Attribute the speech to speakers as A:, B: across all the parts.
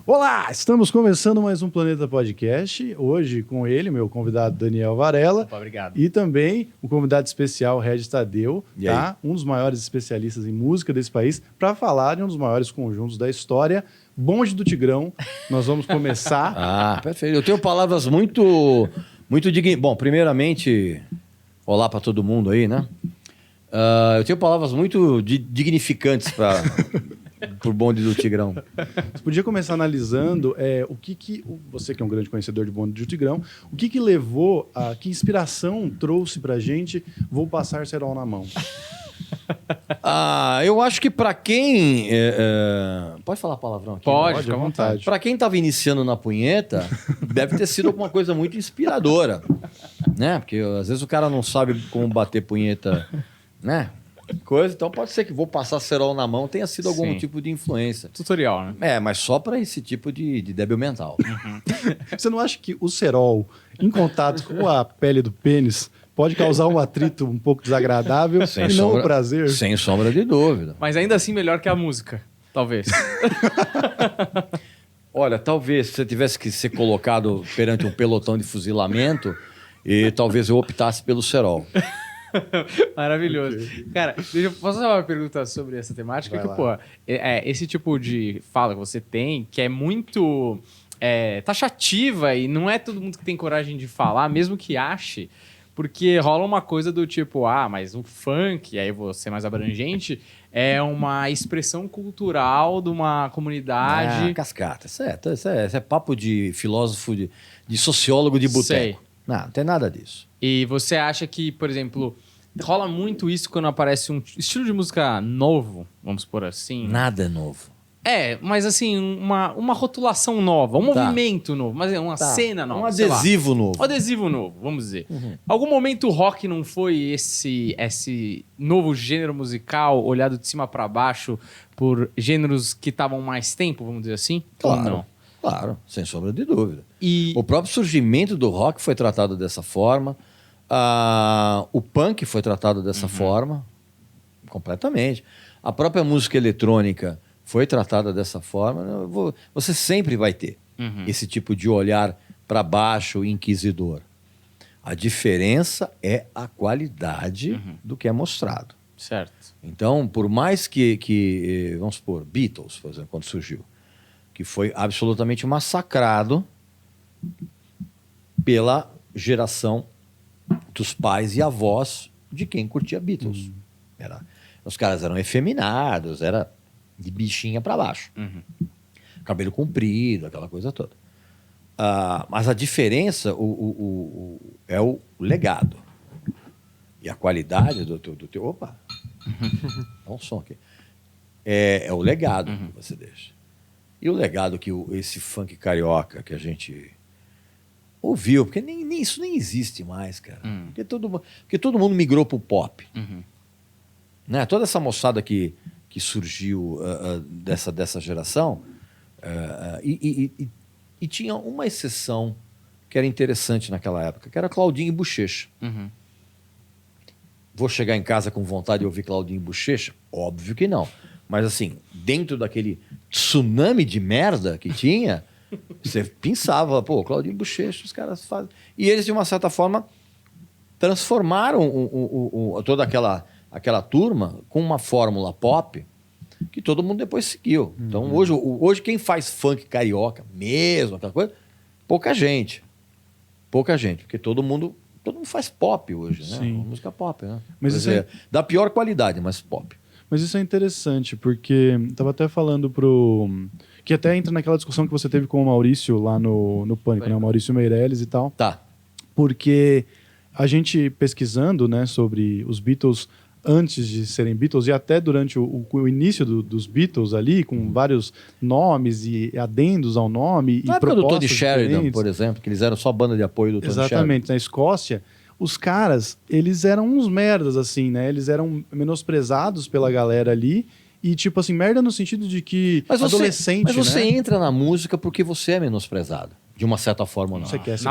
A: Olá, estamos começando mais um Planeta Podcast, hoje com ele, meu convidado Daniel Varela.
B: Opa, obrigado.
A: E também o convidado especial, Regis Tadeu, tá? Um dos maiores especialistas em música desse país, para falar de um dos maiores conjuntos da história, Bonde do Tigrão. Nós vamos começar...
C: Perfeito. Eu tenho palavras muito dignas. Bom, primeiramente, olá para todo mundo aí, né? Eu tenho palavras muito dignificantes para... Por Bonde do Tigrão.
A: Você podia começar analisando você que é um grande conhecedor de Bonde do Tigrão, o que levou, que inspiração trouxe pra gente Vou Passar Cerol na Mão?
C: Eu acho que para quem... Pode falar palavrão aqui?
B: Pode,
C: né?
B: fica à vontade.
C: Para quem estava iniciando na punheta, deve ter sido alguma coisa muito inspiradora, né? Porque às vezes o cara não sabe como bater punheta, né? Então pode ser que Vou Passar Cerol na Mão tenha sido algum tipo de influência.
B: Tutorial, né?
C: Mas só para esse tipo de débil mental.
A: Você não acha que o cerol, em contato com a pele do pênis, pode causar um atrito um pouco desagradável não o prazer?
C: Sem sombra de dúvida.
B: Mas ainda assim melhor que a música, talvez.
C: Olha, talvez se você tivesse que ser colocado perante um pelotão de fuzilamento, e talvez eu optasse pelo cerol.
B: Maravilhoso. Cara, posso fazer uma pergunta sobre essa temática? Esse tipo de fala que você tem, que é muito taxativa e não é todo mundo que tem coragem de falar, mesmo que ache, porque rola uma coisa do tipo, mas o funk, aí vou ser mais abrangente, é uma expressão cultural de uma comunidade...
C: Cascata. Isso é papo de filósofo, de sociólogo de boteco. Não tem nada disso.
B: E você acha que, por exemplo, rola muito isso quando aparece um estilo de música novo, vamos por assim?
C: Nada é novo.
B: Mas assim, uma rotulação nova, um movimento novo, mas uma cena nova.
C: Um adesivo novo.
B: Um adesivo novo, vamos dizer. Algum momento o rock não foi esse novo gênero musical olhado de cima para baixo por gêneros que estavam mais tempo, vamos dizer assim?
C: Claro.
B: Ou não?
C: Claro, sem sombra de dúvida.
B: E...
C: O próprio surgimento do rock foi tratado dessa forma. O punk foi tratado dessa forma, completamente. A própria música eletrônica foi tratada dessa forma. Você sempre vai ter esse tipo de olhar para baixo, inquisidor. A diferença é a qualidade do que é mostrado.
B: Certo.
C: Então, por mais que vamos supor, Beatles, por exemplo, quando surgiu, que foi absolutamente massacrado pela geração dos pais e avós de quem curtia Beatles. Os caras eram efeminados, era de bichinha para baixo. Cabelo comprido, aquela coisa toda. Mas a diferença é o legado. E a qualidade do teu... Opa! Dá um som aqui. É o legado que você deixa. E o legado que esse funk carioca que a gente ouviu, porque isso nem existe mais, cara. Porque todo mundo migrou pro pop. Né? Toda essa moçada que surgiu dessa geração, e tinha uma exceção que era interessante naquela época, que era Claudinho e Bochecha. Vou chegar em casa com vontade de ouvir Claudinho e Bochecha? Óbvio que não. Mas assim, dentro daquele tsunami de merda que tinha, você pensava, Claudinho e Bochecha, os caras fazem... E eles, de uma certa forma, transformaram toda aquela turma com uma fórmula pop que todo mundo depois seguiu. Então, hoje quem faz funk carioca mesmo, aquela coisa, pouca gente. Pouca gente, porque todo mundo faz pop hoje, né? Música pop, né?
A: Mas isso
C: da pior qualidade, mas pop.
A: Mas isso é interessante, porque estava até falando que até entra naquela discussão que você teve com o Maurício lá no Pânico, né? O Maurício Meirelles e tal.
C: Tá.
A: Porque a gente pesquisando, né, sobre os Beatles antes de serem Beatles e até durante o início dos Beatles ali, com vários nomes e adendos ao nome
C: Na
A: e
C: época do Tony
A: propostas
C: Sheridan,
A: diferentes.
C: por exemplo, que eles eram só banda de apoio do Tony Sheridan.
A: Exatamente, na Escócia, os caras, eles eram uns merdas, assim, né? Eles eram menosprezados pela galera ali e, tipo assim, merda no sentido de que adolescente,
C: mas você
A: né?
C: entra na música porque você é menosprezado. De uma certa forma ou não.
A: Você quer se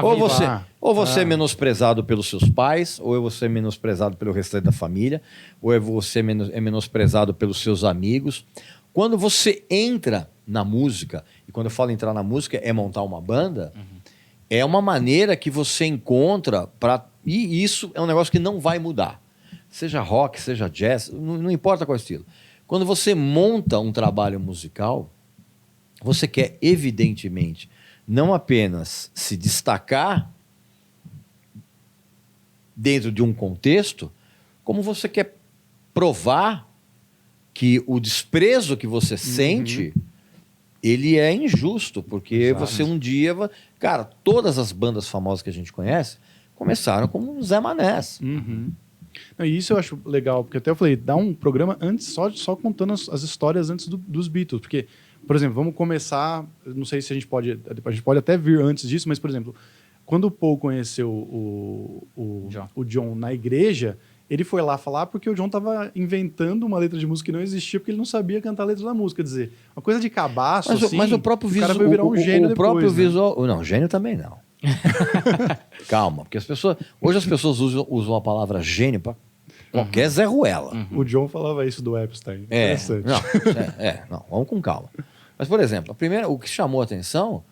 C: ou você é menosprezado pelos seus pais, ou você é menosprezado pelo restante da família, ou você é menosprezado pelos seus amigos. Quando você entra na música, e quando eu falo entrar na música, é montar uma banda, é uma maneira que você encontra para... E isso é um negócio que não vai mudar. Seja rock, seja jazz, não importa qual estilo. Quando você monta um trabalho musical, você quer, evidentemente, não apenas se destacar dentro de um contexto, como você quer provar que o desprezo que você sente, ele é injusto, porque você um dia... Cara, todas as bandas famosas que a gente conhece começaram como Zé Manés.
A: Não, e isso eu acho legal, porque até eu falei, dá um programa antes só contando as histórias antes dos Beatles, porque, por exemplo, vamos começar, não sei se a gente pode até vir antes disso, mas, por exemplo, quando o Paul conheceu o John na igreja, ele foi lá falar porque o John estava inventando uma letra de música que não existia, porque ele não sabia cantar a letra da música. Quer dizer, uma coisa de cabaço,
C: mas o próprio visual...
A: O cara vai virar um gênio depois,
C: próprio
A: né?
C: visual... Não, gênio também não. Calma, porque hoje as pessoas usam a palavra gênio para qualquer Zé Ruela.
A: O John falava isso do Epstein. Interessante.
C: Não, vamos com calma. Mas, por exemplo, o que chamou a atenção,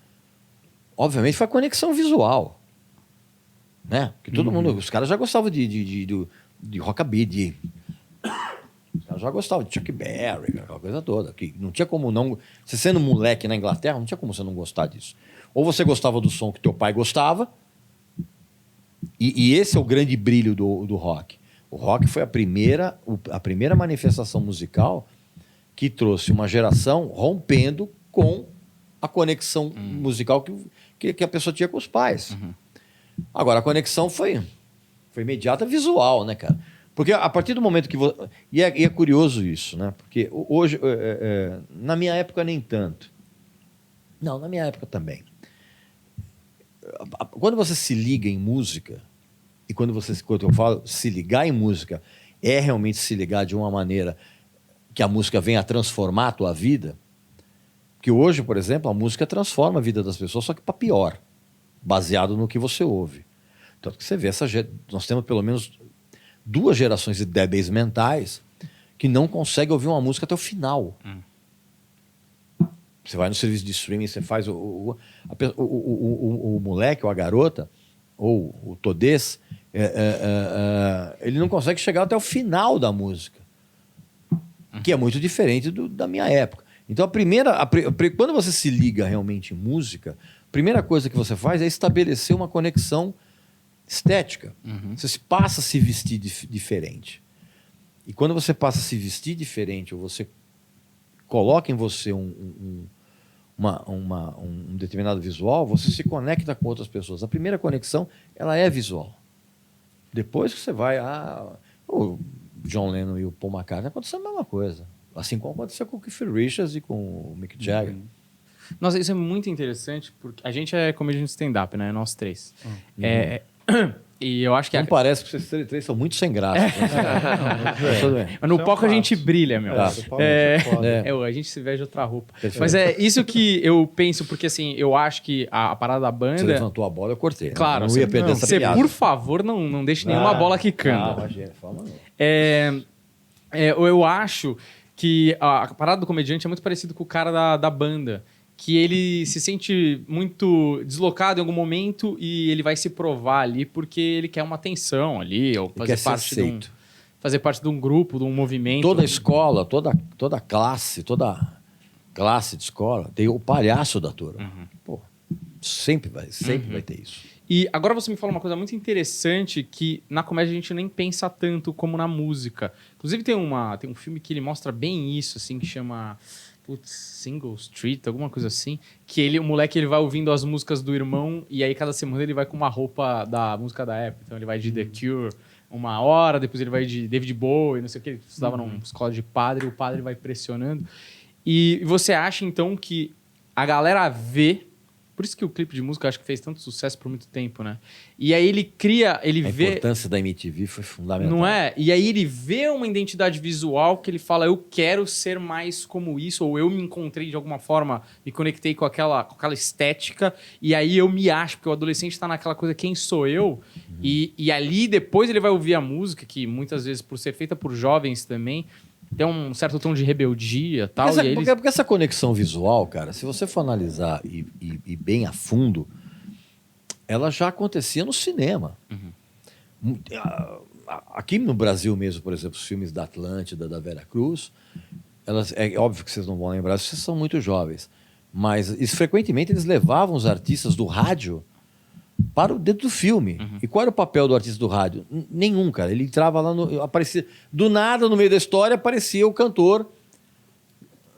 C: obviamente, foi a conexão visual. Né? Porque todo mundo, os caras já gostavam de rockabilly, os caras já gostavam de Chuck Berry, aquela coisa toda. Que não tinha como não... Você sendo moleque na Inglaterra, não tinha como você não gostar disso. Ou você gostava do som que teu pai gostava, e esse é o grande brilho do rock. O rock foi a primeira manifestação musical que trouxe uma geração rompendo com a conexão musical que a pessoa tinha com os pais. Agora, a conexão foi imediata visual, né, cara? Porque a partir do momento que você... E é curioso isso, né? Porque hoje, na minha época, nem tanto. Não, na minha época também. Quando você se liga em música, e quando eu falo se ligar em música, é realmente se ligar de uma maneira que a música venha a transformar a tua vida, que hoje, por exemplo, a música transforma a vida das pessoas, só que para pior, baseado no que você ouve. Tanto que você vê, nós temos pelo menos 2 gerações de débeis mentais que não conseguem ouvir uma música até o final. Você vai no serviço de streaming, você faz o moleque ou a garota, ou o todês, ele não consegue chegar até o final da música, que é muito diferente da minha época. Então, quando você se liga realmente em música, a primeira coisa que você faz é estabelecer uma conexão estética. Você passa a se vestir diferente. E quando você passa a se vestir diferente, ou você coloca em você um determinado visual, você se conecta com outras pessoas. A primeira conexão, ela é visual. Depois que você vai... o John Lennon e o Paul McCartney, aconteceu a mesma coisa. Assim como aconteceu com o Keith Richards e com o Mick Jagger.
B: Nossa, isso é muito interessante, porque a gente é comediante de stand-up, né? Nós 3. E eu acho que...
C: Não parece que vocês 3 são muito sem graça.
B: Mas no palco a gente brilha, meu.
C: Tá.
B: A gente se veste de outra roupa. Mas é isso que eu penso, porque assim, eu acho que a parada da banda...
C: Você levantou a bola, eu cortei.
B: Claro.
C: Não ia perder essa piada.
B: Por favor, não deixe nenhuma bola quicando.
C: Imagina, fala não.
B: Eu acho que a parada do comediante é muito parecido com o cara da banda, que ele se sente muito deslocado em algum momento e ele vai se provar ali porque ele quer uma atenção ali, ou fazer parte de um grupo, de um movimento.
C: Toda escola, toda classe de escola tem o palhaço da turma. Pô, sempre vai ter isso.
B: E agora você me fala uma coisa muito interessante que na comédia a gente nem pensa tanto como na música. Inclusive tem um filme que ele mostra bem isso, assim, que chama... Single Street, alguma coisa assim, que o moleque ele vai ouvindo as músicas do irmão e aí cada semana ele vai com uma roupa da música da época. Então ele vai de The Cure uma hora, depois ele vai de David Bowie, não sei o que, ele estudava numa escola de padre, o padre vai pressionando. E você acha então que a galera vê, por isso que o clipe de música eu acho que fez tanto sucesso por muito tempo, né? E aí ele vê...
C: A importância da MTV foi fundamental.
B: Não é? E aí ele vê uma identidade visual que ele fala, eu quero ser mais como isso, ou eu me encontrei de alguma forma, me conectei com aquela estética, e aí eu me acho, porque o adolescente está naquela coisa, quem sou eu? E ali depois ele vai ouvir a música, que muitas vezes por ser feita por jovens também, tem um certo tom de rebeldia e tal.
C: Porque essa conexão visual, cara, se você for analisar e bem a fundo, ela já acontecia no cinema. Aqui no Brasil mesmo, por exemplo, os filmes da Atlântida, da Vera Cruz, é óbvio que vocês não vão lembrar, vocês são muito jovens, mas frequentemente eles levavam os artistas do rádio para dentro do filme. E qual era o papel do artista do rádio? Nenhum, cara. Ele entrava lá, aparecia do nada, no meio da história, aparecia o cantor,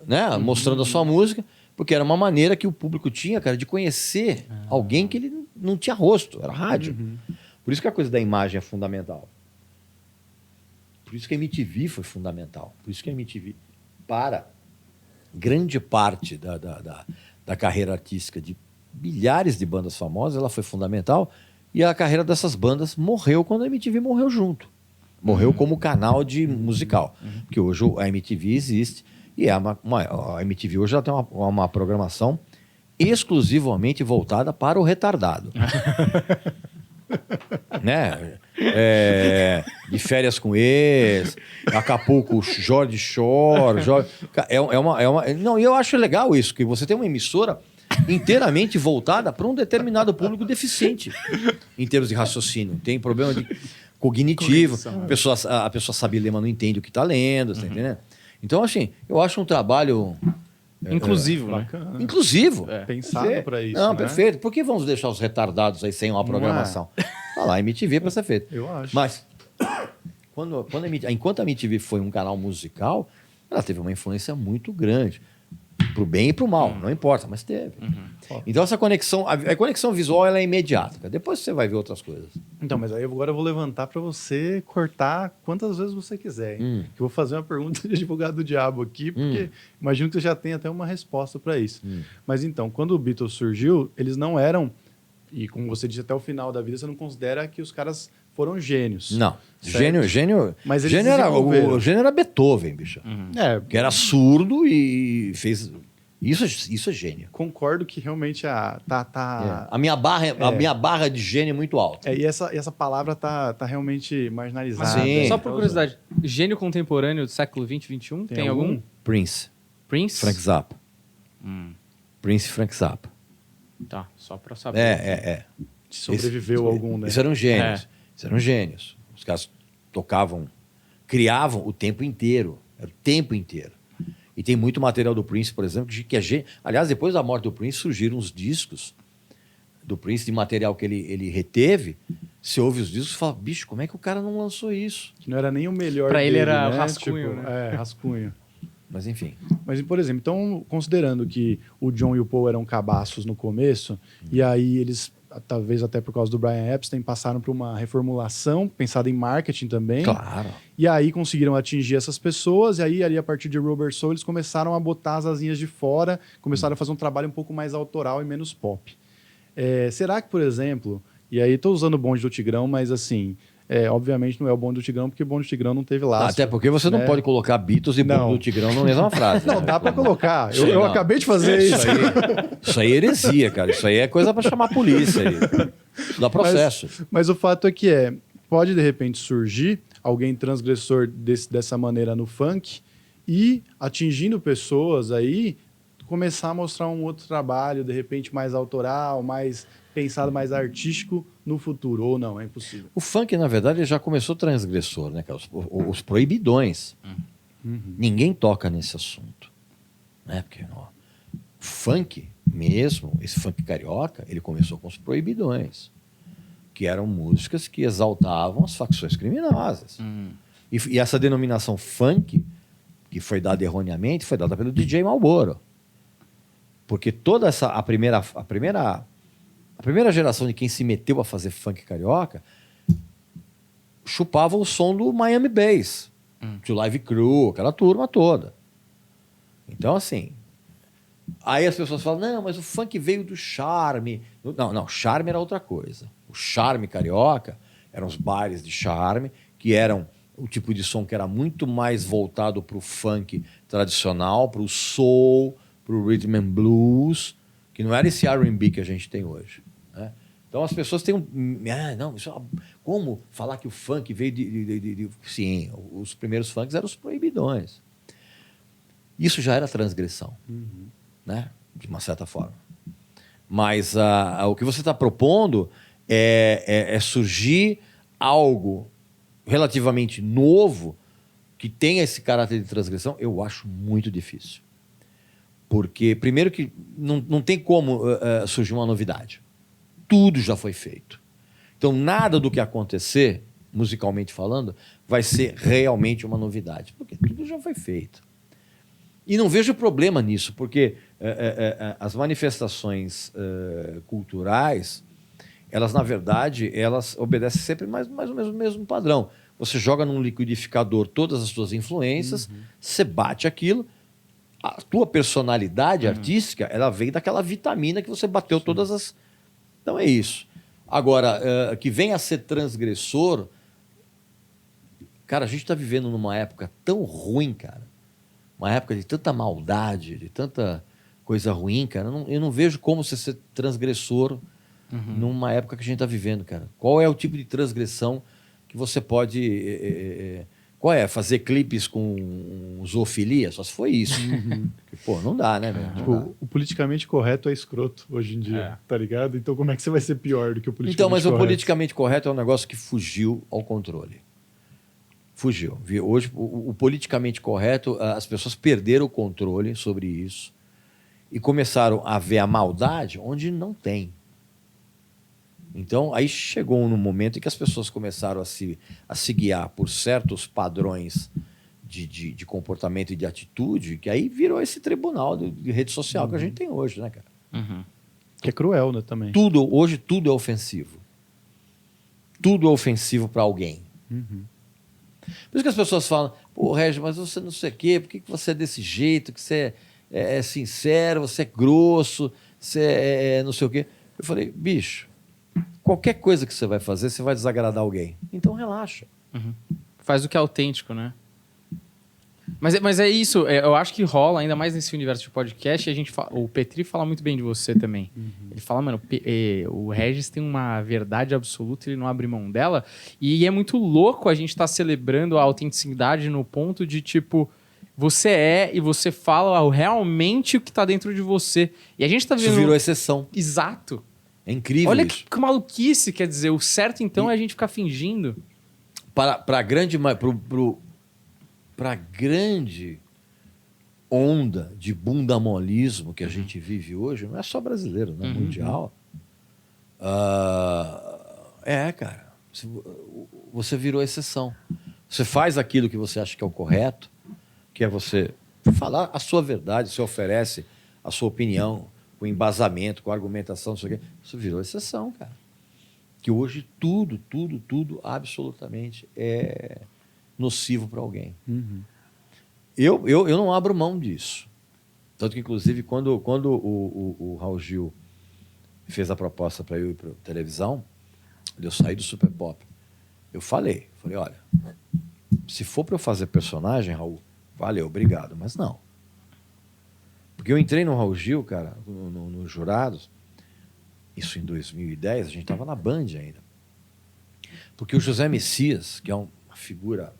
C: né, mostrando a sua música, porque era uma maneira que o público tinha, cara, de conhecer alguém que ele não tinha rosto, era rádio. Por isso que a coisa da imagem é fundamental. Por isso que a MTV foi fundamental. Por isso que a MTV, para grande parte da carreira artística de milhares de bandas famosas, ela foi fundamental. E a carreira dessas bandas morreu quando a MTV morreu junto. Morreu como canal de musical. Porque hoje a MTV existe. E a MTV hoje ela tem uma programação exclusivamente voltada para o retardado. Né? De Férias com Ex, Acapulco, Jorge Shore. Não, e eu acho legal isso, que você tem uma emissora inteiramente voltada para um determinado público deficiente em termos de raciocínio. Tem problema de cognitivo, a pessoa sabe ler, mas não entende o que está lendo, tá entendendo? Então, assim, eu acho um trabalho
B: inclusivo, né?
A: Bacana.
C: Inclusive.
A: Pensado para isso.
C: Não,
A: né?
C: perfeito. Por que vamos deixar os retardados aí sem uma programação? Olha lá, a MTV para ser feito.
A: Eu acho.
C: Mas, enquanto a MTV foi um canal musical, ela teve uma influência muito grande. Pro bem e pro mal, não importa, mas teve. Então, essa conexão, a conexão visual ela é imediata. Cara. Depois você vai ver outras coisas.
A: Então, mas aí agora eu vou levantar para você cortar quantas vezes você quiser. Hein? Que eu vou fazer uma pergunta de advogado do diabo aqui, porque imagino que você já tem até uma resposta para isso. Mas então, quando o Beatles surgiu, eles não eram, e como você disse, até o final da vida, você não considera que os caras foram gênios.
C: Não.
A: Certo?
C: Gênio.
A: Mas eles
C: O gênio era Beethoven, bicho. Que era surdo e fez. Isso é gênio.
A: Concordo que realmente
C: A minha barra de gênio é muito alta.
A: E essa palavra tá realmente marginalizada.
C: Sim.
B: Só por curiosidade, gênio contemporâneo do século XX, XXI, tem algum?
C: Prince.
B: Prince?
C: Frank Zappa. Prince e Frank Zappa.
B: Tá, só pra saber.
A: Sobreviveu algum, né?
C: Isso eram gênios. Isso eram gênios. Os caras tocavam, criavam o tempo inteiro. Era o tempo inteiro. E tem muito material do Prince, por exemplo, que é gênio. Aliás, depois da morte do Prince, surgiram uns discos do Prince de material que ele reteve. Você ouve os discos e fala, bicho, como é que o cara não lançou isso?
A: Que não era nem o melhor
B: Pra ele
A: dele,
B: era
A: né?
B: rascunho, né?
A: Rascunho.
C: Mas enfim.
A: Mas, por exemplo, então, considerando que o John e o Paul eram cabaços no começo, e aí eles, talvez até por causa do Brian Epstein, passaram por uma reformulação, pensada em marketing também.
C: Claro.
A: E aí conseguiram atingir essas pessoas, e aí ali a partir de Rubber Soul eles começaram a botar as asinhas de fora, começaram a fazer um trabalho um pouco mais autoral e menos pop. Será que, por exemplo, e aí estou usando o bonde do Tigrão, mas assim, obviamente não é o bonde do Tigrão, porque o bonde do Tigrão não teve laço.
C: Até porque você não pode colocar Beatles e bonde do Tigrão na mesma frase.
A: Não, dá para colocar. Eu acabei de fazer isso.
C: Isso aí é heresia, cara. Isso aí é coisa para chamar a polícia. Isso dá processo.
A: Mas o fato é que pode de repente surgir alguém transgressor dessa maneira no funk e atingindo pessoas aí, começar a mostrar um outro trabalho, de repente mais autoral, mais pensado, mais artístico no futuro, ou não, é impossível.
C: O funk, na verdade, já começou transgressor, né, cara? Os proibidões. Ninguém toca nesse assunto. Né? Porque o funk mesmo, esse funk carioca, ele começou com os proibidões, que eram músicas que exaltavam as facções criminosas. E essa denominação funk, que foi dada erroneamente, foi dada pelo DJ Marlboro. Porque toda a primeira geração de quem se meteu a fazer funk carioca chupava o som do Miami Bass, de Live Crew, aquela turma toda. Então, assim, aí as pessoas falam, não, mas o funk veio do charme. Não, charme era outra coisa. O charme carioca eram os bailes de charme, que eram o tipo de som que era muito mais voltado para o funk tradicional, para o soul, para o rhythm and blues, que não era esse R&B que a gente tem hoje. Né? Então as pessoas têm não, como falar que o funk veio de... Sim, os primeiros funks eram os proibidões. Isso já era transgressão, né? De uma certa forma. Mas o que você está propondo é surgir algo relativamente novo que tenha esse caráter de transgressão. Eu acho muito difícil. Porque, primeiro, que não tem como surgir uma novidade. Tudo já foi feito. Então, nada do que acontecer, musicalmente falando, vai ser realmente uma novidade. Porque tudo já foi feito. E não vejo problema nisso, porque as manifestações culturais, elas, na verdade, elas obedecem sempre mais ou menos o mesmo padrão. Você joga num liquidificador todas as suas influências, você bate aquilo, a tua personalidade artística, ela vem daquela vitamina que você bateu todas as... Então é isso. Agora, que venha a ser transgressor... Cara, a gente está vivendo numa época tão ruim, cara. Uma época de tanta maldade, de tanta coisa ruim, cara. Eu não vejo como você ser transgressor numa época que a gente está vivendo, cara. Qual é o tipo de transgressão que você pode... Qual é? Fazer clipes com zoofilia? Só se foi isso. Porque, pô, não dá, né, velho?
A: Tipo, o politicamente correto é escroto hoje em dia, tá ligado? Então como é que você vai ser pior do que o politicamente
C: Então, mas
A: correto?
C: o politicamente correto é um negócio que fugiu ao controle. Fugiu. Hoje, o politicamente correto, as pessoas perderam o controle sobre isso e começaram a ver a maldade onde não tem. Então, aí chegou num momento em que as pessoas começaram a se guiar por certos padrões de comportamento e de atitude, que aí virou esse tribunal de rede social que a gente tem hoje, né, cara?
A: Que é cruel, né, também.
C: Hoje tudo é ofensivo. Tudo é ofensivo para alguém. Por isso que as pessoas falam, pô, Regis, mas você não sei o quê, por que você é desse jeito, que você é sincero, você é grosso, você é não sei o quê. Eu falei, bicho, qualquer coisa que você vai fazer, você vai desagradar alguém. Então relaxa.
B: Faz o que é autêntico, né? Mas é isso, eu acho que rola, ainda mais nesse universo de podcast, o Petri fala muito bem de você também. Ele fala, mano, o Regis tem uma verdade absoluta, ele não abre mão dela, e é muito louco a gente estar celebrando a autenticidade no ponto de, tipo, você e você fala realmente o que tá dentro de você. E a gente tá vivendo...
C: Isso virou exceção.
B: Exato.
C: É incrível.
B: Olha
C: isso.
B: que maluquice, quer dizer, o certo então é a gente ficar fingindo.
C: Para grande onda de bundamolismo que a gente vive hoje, não é só brasileiro, né? Mundial. Cara, você virou exceção. Você faz aquilo que você acha que é o correto, que é você falar a sua verdade, você oferece a sua opinião, com embasamento, com argumentação, não sei o quê. Isso virou exceção, cara. Que hoje tudo absolutamente é nocivo para alguém. Eu não abro mão disso. Tanto que, inclusive, quando o Raul Gil fez a proposta para eu ir para televisão, eu saí do Super Pop. Eu falei, olha, se for para eu fazer personagem, Raul, valeu, obrigado, mas não. Porque eu entrei no Raul Gil, cara, nos jurados, isso em 2010, a gente estava na Band ainda. Porque o José Messias, que é uma figura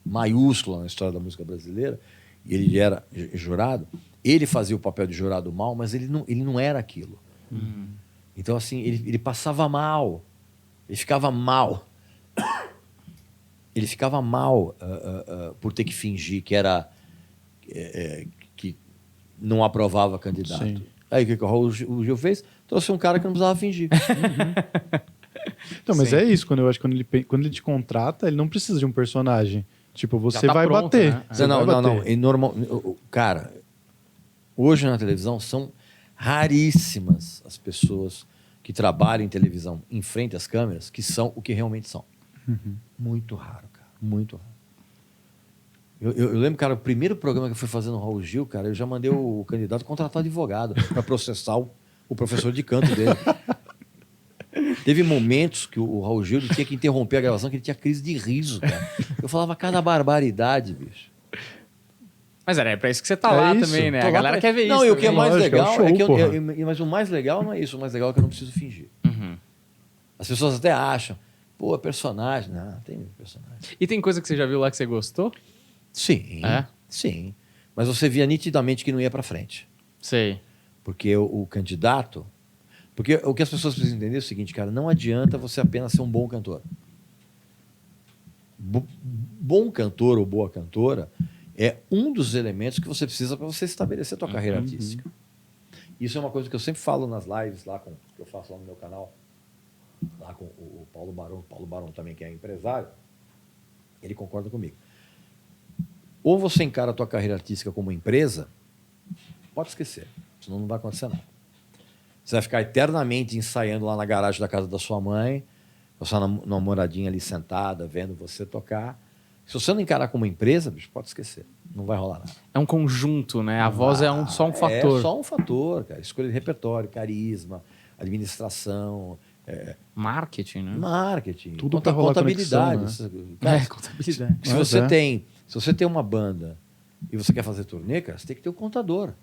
C: maiúscula na história da música brasileira, e ele era jurado, ele fazia o papel de jurado mal, mas ele não era aquilo. Então, assim, ele passava mal, ele ficava mal. Ele ficava mal por ter que fingir que era... que não aprovava candidato. Sim. Aí o que o Raul Gil fez? Trouxe um cara que não precisava fingir.
A: Então, mas Sim. É isso, quando eu acho que quando ele te contrata, ele não precisa de um personagem. Tipo, você vai
B: pronto,
A: bater.
B: Né?
A: Você
C: não.
A: vai bater.
C: Normal, cara, hoje na televisão são raríssimas as pessoas que trabalham em televisão em frente às câmeras que são o que realmente são. Muito raro, cara. Muito raro. Eu lembro, cara, o primeiro programa que eu fui fazer no Raul Gil, cara, eu já mandei o candidato contratar advogado para processar o professor de canto dele. Teve momentos que o Raul Gil tinha que interromper a gravação, que ele tinha crise de riso, cara. Eu falava cada barbaridade, bicho.
B: Mas era pra isso que você tá lá
A: isso.
B: também, né? A galera quer ver isso.
C: Não, e o que é mais
A: Lógico,
C: legal
A: show,
C: é que mas o mais legal não é isso. O mais legal é que eu não preciso fingir. As pessoas até acham, pô, personagem. Não, tem personagem.
B: E tem coisa que você já viu lá que você gostou?
C: Sim,
B: É?
C: sim. Mas você via nitidamente que não ia para frente.
B: Sei.
C: Porque o candidato... Porque o que as pessoas precisam entender é o seguinte, cara, não adianta você apenas ser um bom cantor. Bom cantor ou boa cantora é um dos elementos que você precisa para você estabelecer a tua carreira artística. Isso é uma coisa que eu sempre falo nas lives lá que eu faço lá no meu canal, lá com o Paulo Barão também, que é empresário, ele concorda comigo. Ou você encara a tua carreira artística como empresa, pode esquecer, senão não vai acontecer nada. Você vai ficar eternamente ensaiando lá na garagem da casa da sua mãe, com a sua namoradinha ali sentada, vendo você tocar. Se você não encarar como empresa, bicho, pode esquecer. Não vai rolar nada.
B: É um conjunto, né? A voz é só um fator.
C: É só um fator, cara. Escolha de repertório, carisma, administração,
B: Marketing, né?
C: marketing,
A: Tudo pra rolar
C: contabilidade.
A: conexão,
C: Cara,
B: Contabilidade.
C: se você tem uma banda e você quer fazer turnê, cara, você tem que ter um contador.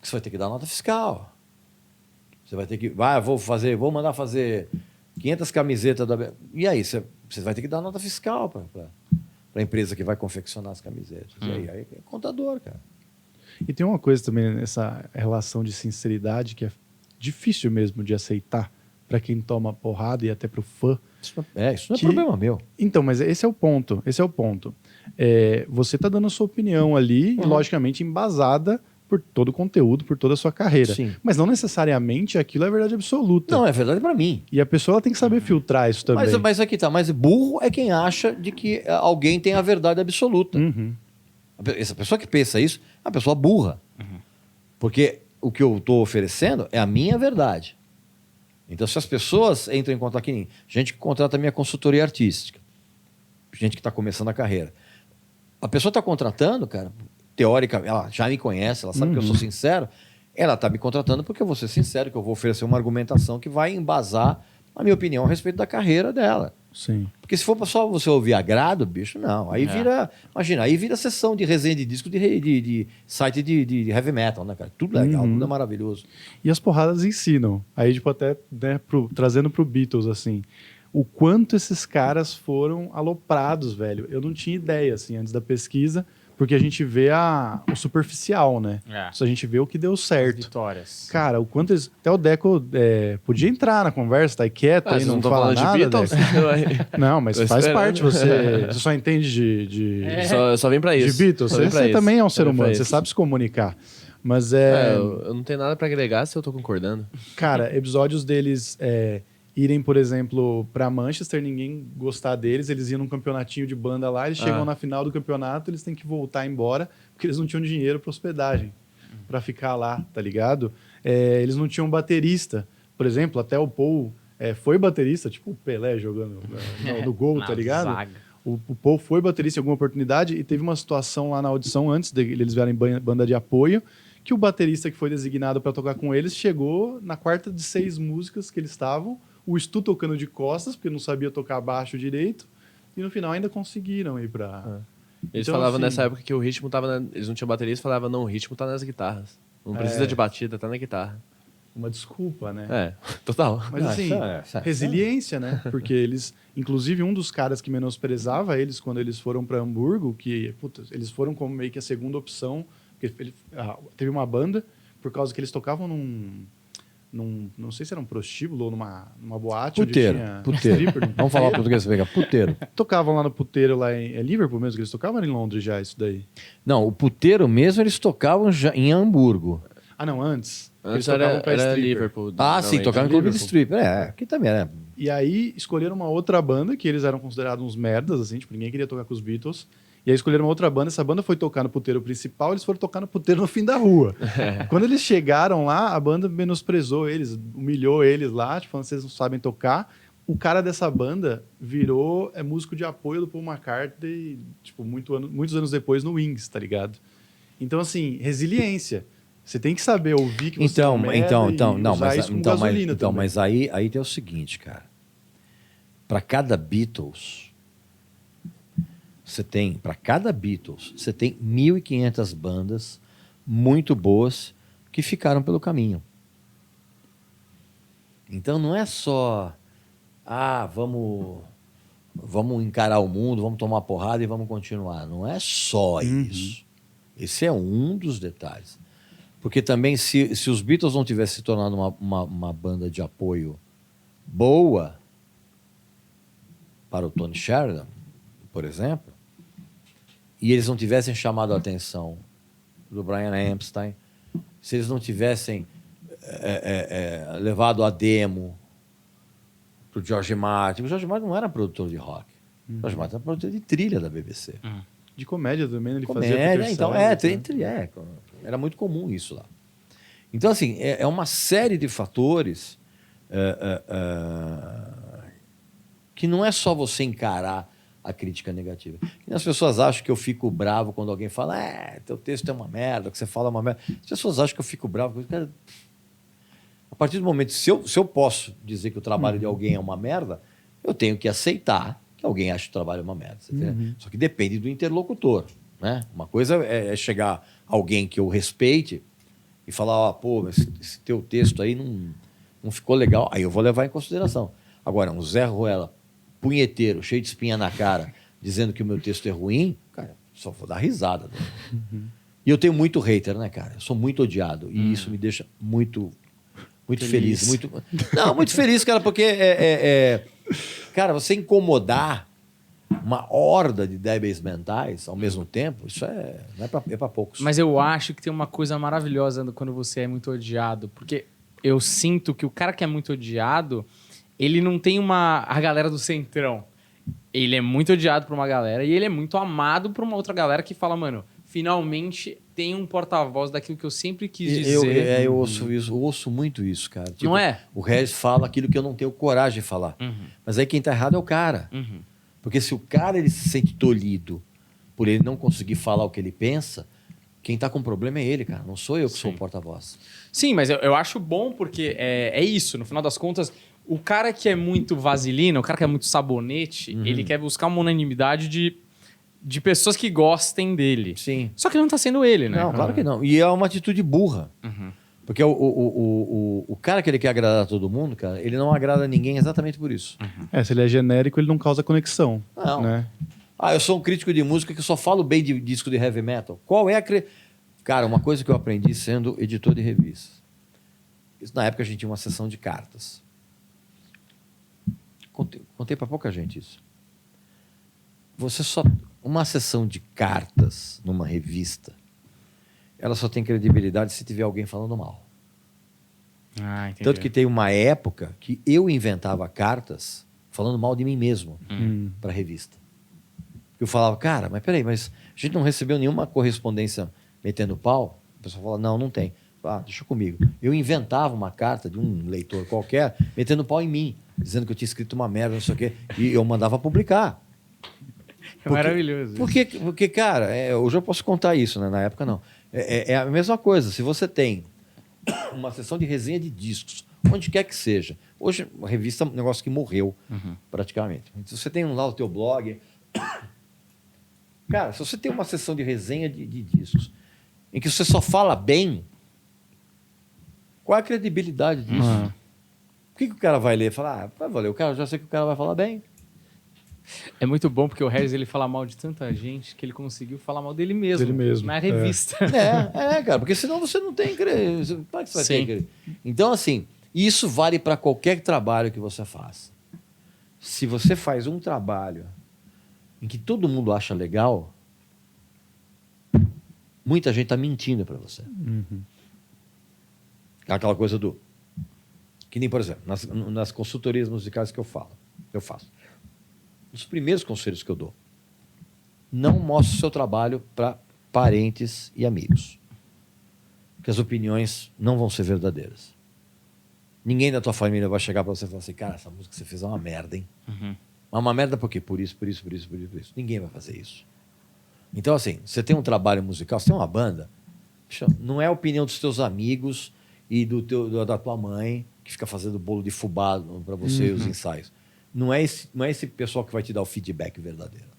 C: Você vai ter que dar nota fiscal. Você vai ter que... vou mandar fazer 500 camisetas da... E aí, você vai ter que dar nota fiscal para a empresa que vai confeccionar as camisetas. E aí é contador, cara.
A: E tem uma coisa também nessa relação de sinceridade que é difícil mesmo de aceitar para quem toma porrada e até para o fã.
C: Isso não é problema meu.
A: Então, mas esse é o ponto. Você está dando a sua opinião ali, e logicamente embasada por todo o conteúdo, por toda a sua carreira.
C: Sim.
A: Mas não necessariamente aquilo é verdade absoluta.
C: Não, é verdade para mim.
A: E a pessoa ela tem que saber filtrar isso também.
C: Mas aqui tá. Mas burro é quem acha de que alguém tem a verdade absoluta. Essa pessoa que pensa isso é uma pessoa burra. Porque o que eu estou oferecendo é a minha verdade. Então, se as pessoas entram em contato aqui, gente que contrata a minha consultoria artística, gente que está começando a carreira, a pessoa está contratando, cara, teórica, ela já me conhece, ela sabe que eu sou sincero, ela está me contratando porque eu vou ser sincero, que eu vou oferecer uma argumentação que vai embasar a minha opinião a respeito da carreira dela.
A: Sim.
C: Porque se for só você ouvir agrado, bicho, não. Aí vira, imagina, aí vira sessão de resenha de disco de site de heavy metal, né, cara? Tudo legal, tudo é maravilhoso.
A: E as porradas ensinam. Aí, tipo, até né, trazendo pro Beatles, assim, o quanto esses caras foram aloprados, velho. Eu não tinha ideia, assim, antes da pesquisa, porque a gente vê o superficial, né? Só a gente vê o que deu certo.
B: As vitórias.
A: Cara, o quanto eles... Até o Deco podia entrar na conversa, tá aí quieto, aí não fala nada,
D: de Beatles?
A: Deco. Não, mas faz parte, você só entende de
D: Só vem pra isso.
A: de Beatles. Você também é um ser humano, você sabe se comunicar. Mas
D: eu não tenho nada pra agregar se eu tô concordando.
A: Cara, episódios deles irem, por exemplo, pra Manchester, ninguém gostar deles, eles iam num campeonatinho de banda lá, eles chegam na final do campeonato, eles têm que voltar embora, porque eles não tinham dinheiro pra hospedagem, pra ficar lá, tá ligado? Eles não tinham baterista. Por exemplo, até o Paul foi baterista, tipo o Pelé jogando no gol, tá ligado?
B: Zaga.
A: O Paul foi baterista em alguma oportunidade e teve uma situação lá na audição, antes deles virarem banda de apoio, que o baterista que foi designado para tocar com eles chegou na quarta de 6 músicas que eles estavam, o Stu tocando de costas, porque não sabia tocar baixo direito, e no final ainda conseguiram ir pra...
D: Eles
A: Então,
D: falavam
A: assim,
D: nessa época que o ritmo tava... Eles não tinham bateria, eles falavam, não, o ritmo tá nas guitarras. Não precisa de batida, tá na guitarra.
A: Uma desculpa, né?
D: Total.
A: Mas assim, resiliência, né? Porque eles... Inclusive, um dos caras que menosprezava eles quando eles foram para Hamburgo, que eles foram como meio que a segunda opção, porque teve uma banda, por causa que eles tocavam não sei se era um prostíbulo ou numa boate.
C: Puteiro.
A: Stripper,
C: Vamos falar português, você puteiro.
A: Tocavam lá no puteiro, lá em Liverpool mesmo, que eles tocavam, ou era em Londres já, isso daí?
C: Não, o puteiro mesmo eles tocavam já em Hamburgo.
A: Ah, não, antes.
D: Antes
A: Eles tocavam pra
D: era
A: stripper.
D: Liverpool.
C: Sim, tocavam em clube de stripper. Aqui também era.
A: E aí escolheram uma outra banda, que eles eram considerados uns merdas, assim, tipo, ninguém queria tocar com os Beatles. E aí escolheram uma outra banda, essa banda foi tocar no puteiro principal, eles foram tocar no puteiro no fim da rua. Quando eles chegaram lá, a banda menosprezou eles, humilhou eles lá, tipo, falando, vocês não sabem tocar. O cara dessa banda virou músico de apoio do Paul McCartney, tipo, muitos anos depois no Wings, tá ligado? Então, assim, resiliência. Você tem que saber ouvir que você
C: mas aí tem o seguinte, cara. Para cada Beatles, você tem 1.500 bandas muito boas que ficaram pelo caminho. Então não é só vamos encarar o mundo, vamos tomar porrada e vamos continuar. Não é só isso. Esse é um dos detalhes. Porque também, se os Beatles não tivessem se tornado uma banda de apoio boa para o Tony Sheridan, por exemplo, e eles não tivessem chamado a atenção do Brian Epstein, se eles não tivessem levado a demo para o George Martin. O George Martin não era produtor de rock. O George Martin era produtor de trilha da BBC.
A: De comédia também, ele
C: Comédia,
A: fazia Peter
C: então,
A: Sellers,
C: era muito comum isso lá. Então, assim, é uma série de fatores que não é só você encarar a crítica negativa. E as pessoas acham que eu fico bravo quando alguém fala teu texto é uma merda, que você fala uma merda. As pessoas acham que eu fico bravo. Cara, a partir do momento, se eu posso dizer que o trabalho de alguém é uma merda, eu tenho que aceitar que alguém acha que o trabalho é uma merda. Só que depende do interlocutor. Né? Uma coisa é chegar alguém que eu respeite e falar, pô, esse teu texto aí não ficou legal. Aí eu vou levar em consideração. Agora, um Zé Ruela punheteiro, cheio de espinha na cara, dizendo que o meu texto é ruim, cara, só vou dar risada. Né? E eu tenho muito hater, né, cara? Eu sou muito odiado. E isso me deixa muito feliz. Muito feliz, cara, porque cara, você incomodar uma horda de débeis mentais ao mesmo tempo, isso não é pra poucos.
B: Mas eu acho que tem uma coisa maravilhosa quando você é muito odiado, porque eu sinto que o cara que é muito odiado, ele não tem a galera do centrão. Ele é muito odiado por uma galera e ele é muito amado por uma outra galera que fala, mano, finalmente tem um porta-voz daquilo que eu sempre quis dizer.
C: Eu ouço isso, eu ouço muito isso, cara. Tipo,
B: não é?
C: O Regis fala aquilo que eu não tenho coragem de falar. Mas aí quem tá errado é o cara. Porque se o cara ele se sente tolhido por ele não conseguir falar o que ele pensa, quem tá com problema é ele, cara. Não sou eu que sou o porta-voz.
B: Sim, mas eu acho bom porque é isso. No final das contas, o cara que é muito vaselina, o cara que é muito sabonete, ele quer buscar uma unanimidade de pessoas que gostem dele.
C: Sim.
B: Só que não tá sendo ele, né?
C: Não, claro que não. E é uma atitude burra. Porque o cara que ele quer agradar a todo mundo, cara, ele não agrada ninguém exatamente por isso.
A: Se ele é genérico, ele não causa conexão.
C: Não.
A: Né?
C: Eu sou um crítico de música que só falo bem de disco de heavy metal. Qual é a... Cara, uma coisa que eu aprendi sendo editor de revistas. Isso, na época a gente tinha uma sessão de cartas. Contei para pouca gente isso. Uma sessão de cartas numa revista, ela só tem credibilidade se tiver alguém falando mal.
B: Entendi.
C: Tanto que tem uma época que eu inventava cartas falando mal de mim mesmo para a revista. Eu falava, cara, mas peraí, mas a gente não recebeu nenhuma correspondência metendo pau? O pessoal fala, não tem. Deixa comigo. Eu inventava uma carta de um leitor qualquer metendo pau em mim, dizendo que eu tinha escrito uma merda, não sei o quê, e eu mandava publicar.
B: Maravilhoso.
C: Porque cara, hoje eu posso contar isso, né? Na época não. É a mesma coisa. Se você tem uma sessão de resenha de discos, onde quer que seja. Hoje, a revista é um negócio que morreu, praticamente. Se você tem lá o teu blog... Cara, se você tem uma sessão de resenha de discos em que você só fala bem, qual é a credibilidade disso? O que o cara vai ler? Falar, vai ler, eu já sei que o cara vai falar bem.
B: É muito bom porque o Regis ele fala mal de tanta gente que ele conseguiu falar mal dele mesmo. Na revista.
C: Cara, porque senão você não tem credibilidade. Como é que você vai ter credibilidade? Então, assim, isso vale para qualquer trabalho que você faça. Se você faz um trabalho em que todo mundo acha legal, muita gente está mentindo para você. Aquela coisa do... Que nem, por exemplo, nas consultorias musicais que eu faço. Os primeiros conselhos que eu dou: não mostre o seu trabalho para parentes e amigos, porque as opiniões não vão ser verdadeiras. Ninguém da tua família vai chegar para você e falar assim, cara, essa música que você fez é uma merda, hein? Mas uma merda por quê? Por isso. Ninguém vai fazer isso. Então, assim, você tem um trabalho musical, você tem uma banda, não é a opinião dos teus amigos e da tua mãe que fica fazendo bolo de fubá para você e os ensaios. Não é esse pessoal que vai te dar o feedback verdadeiro.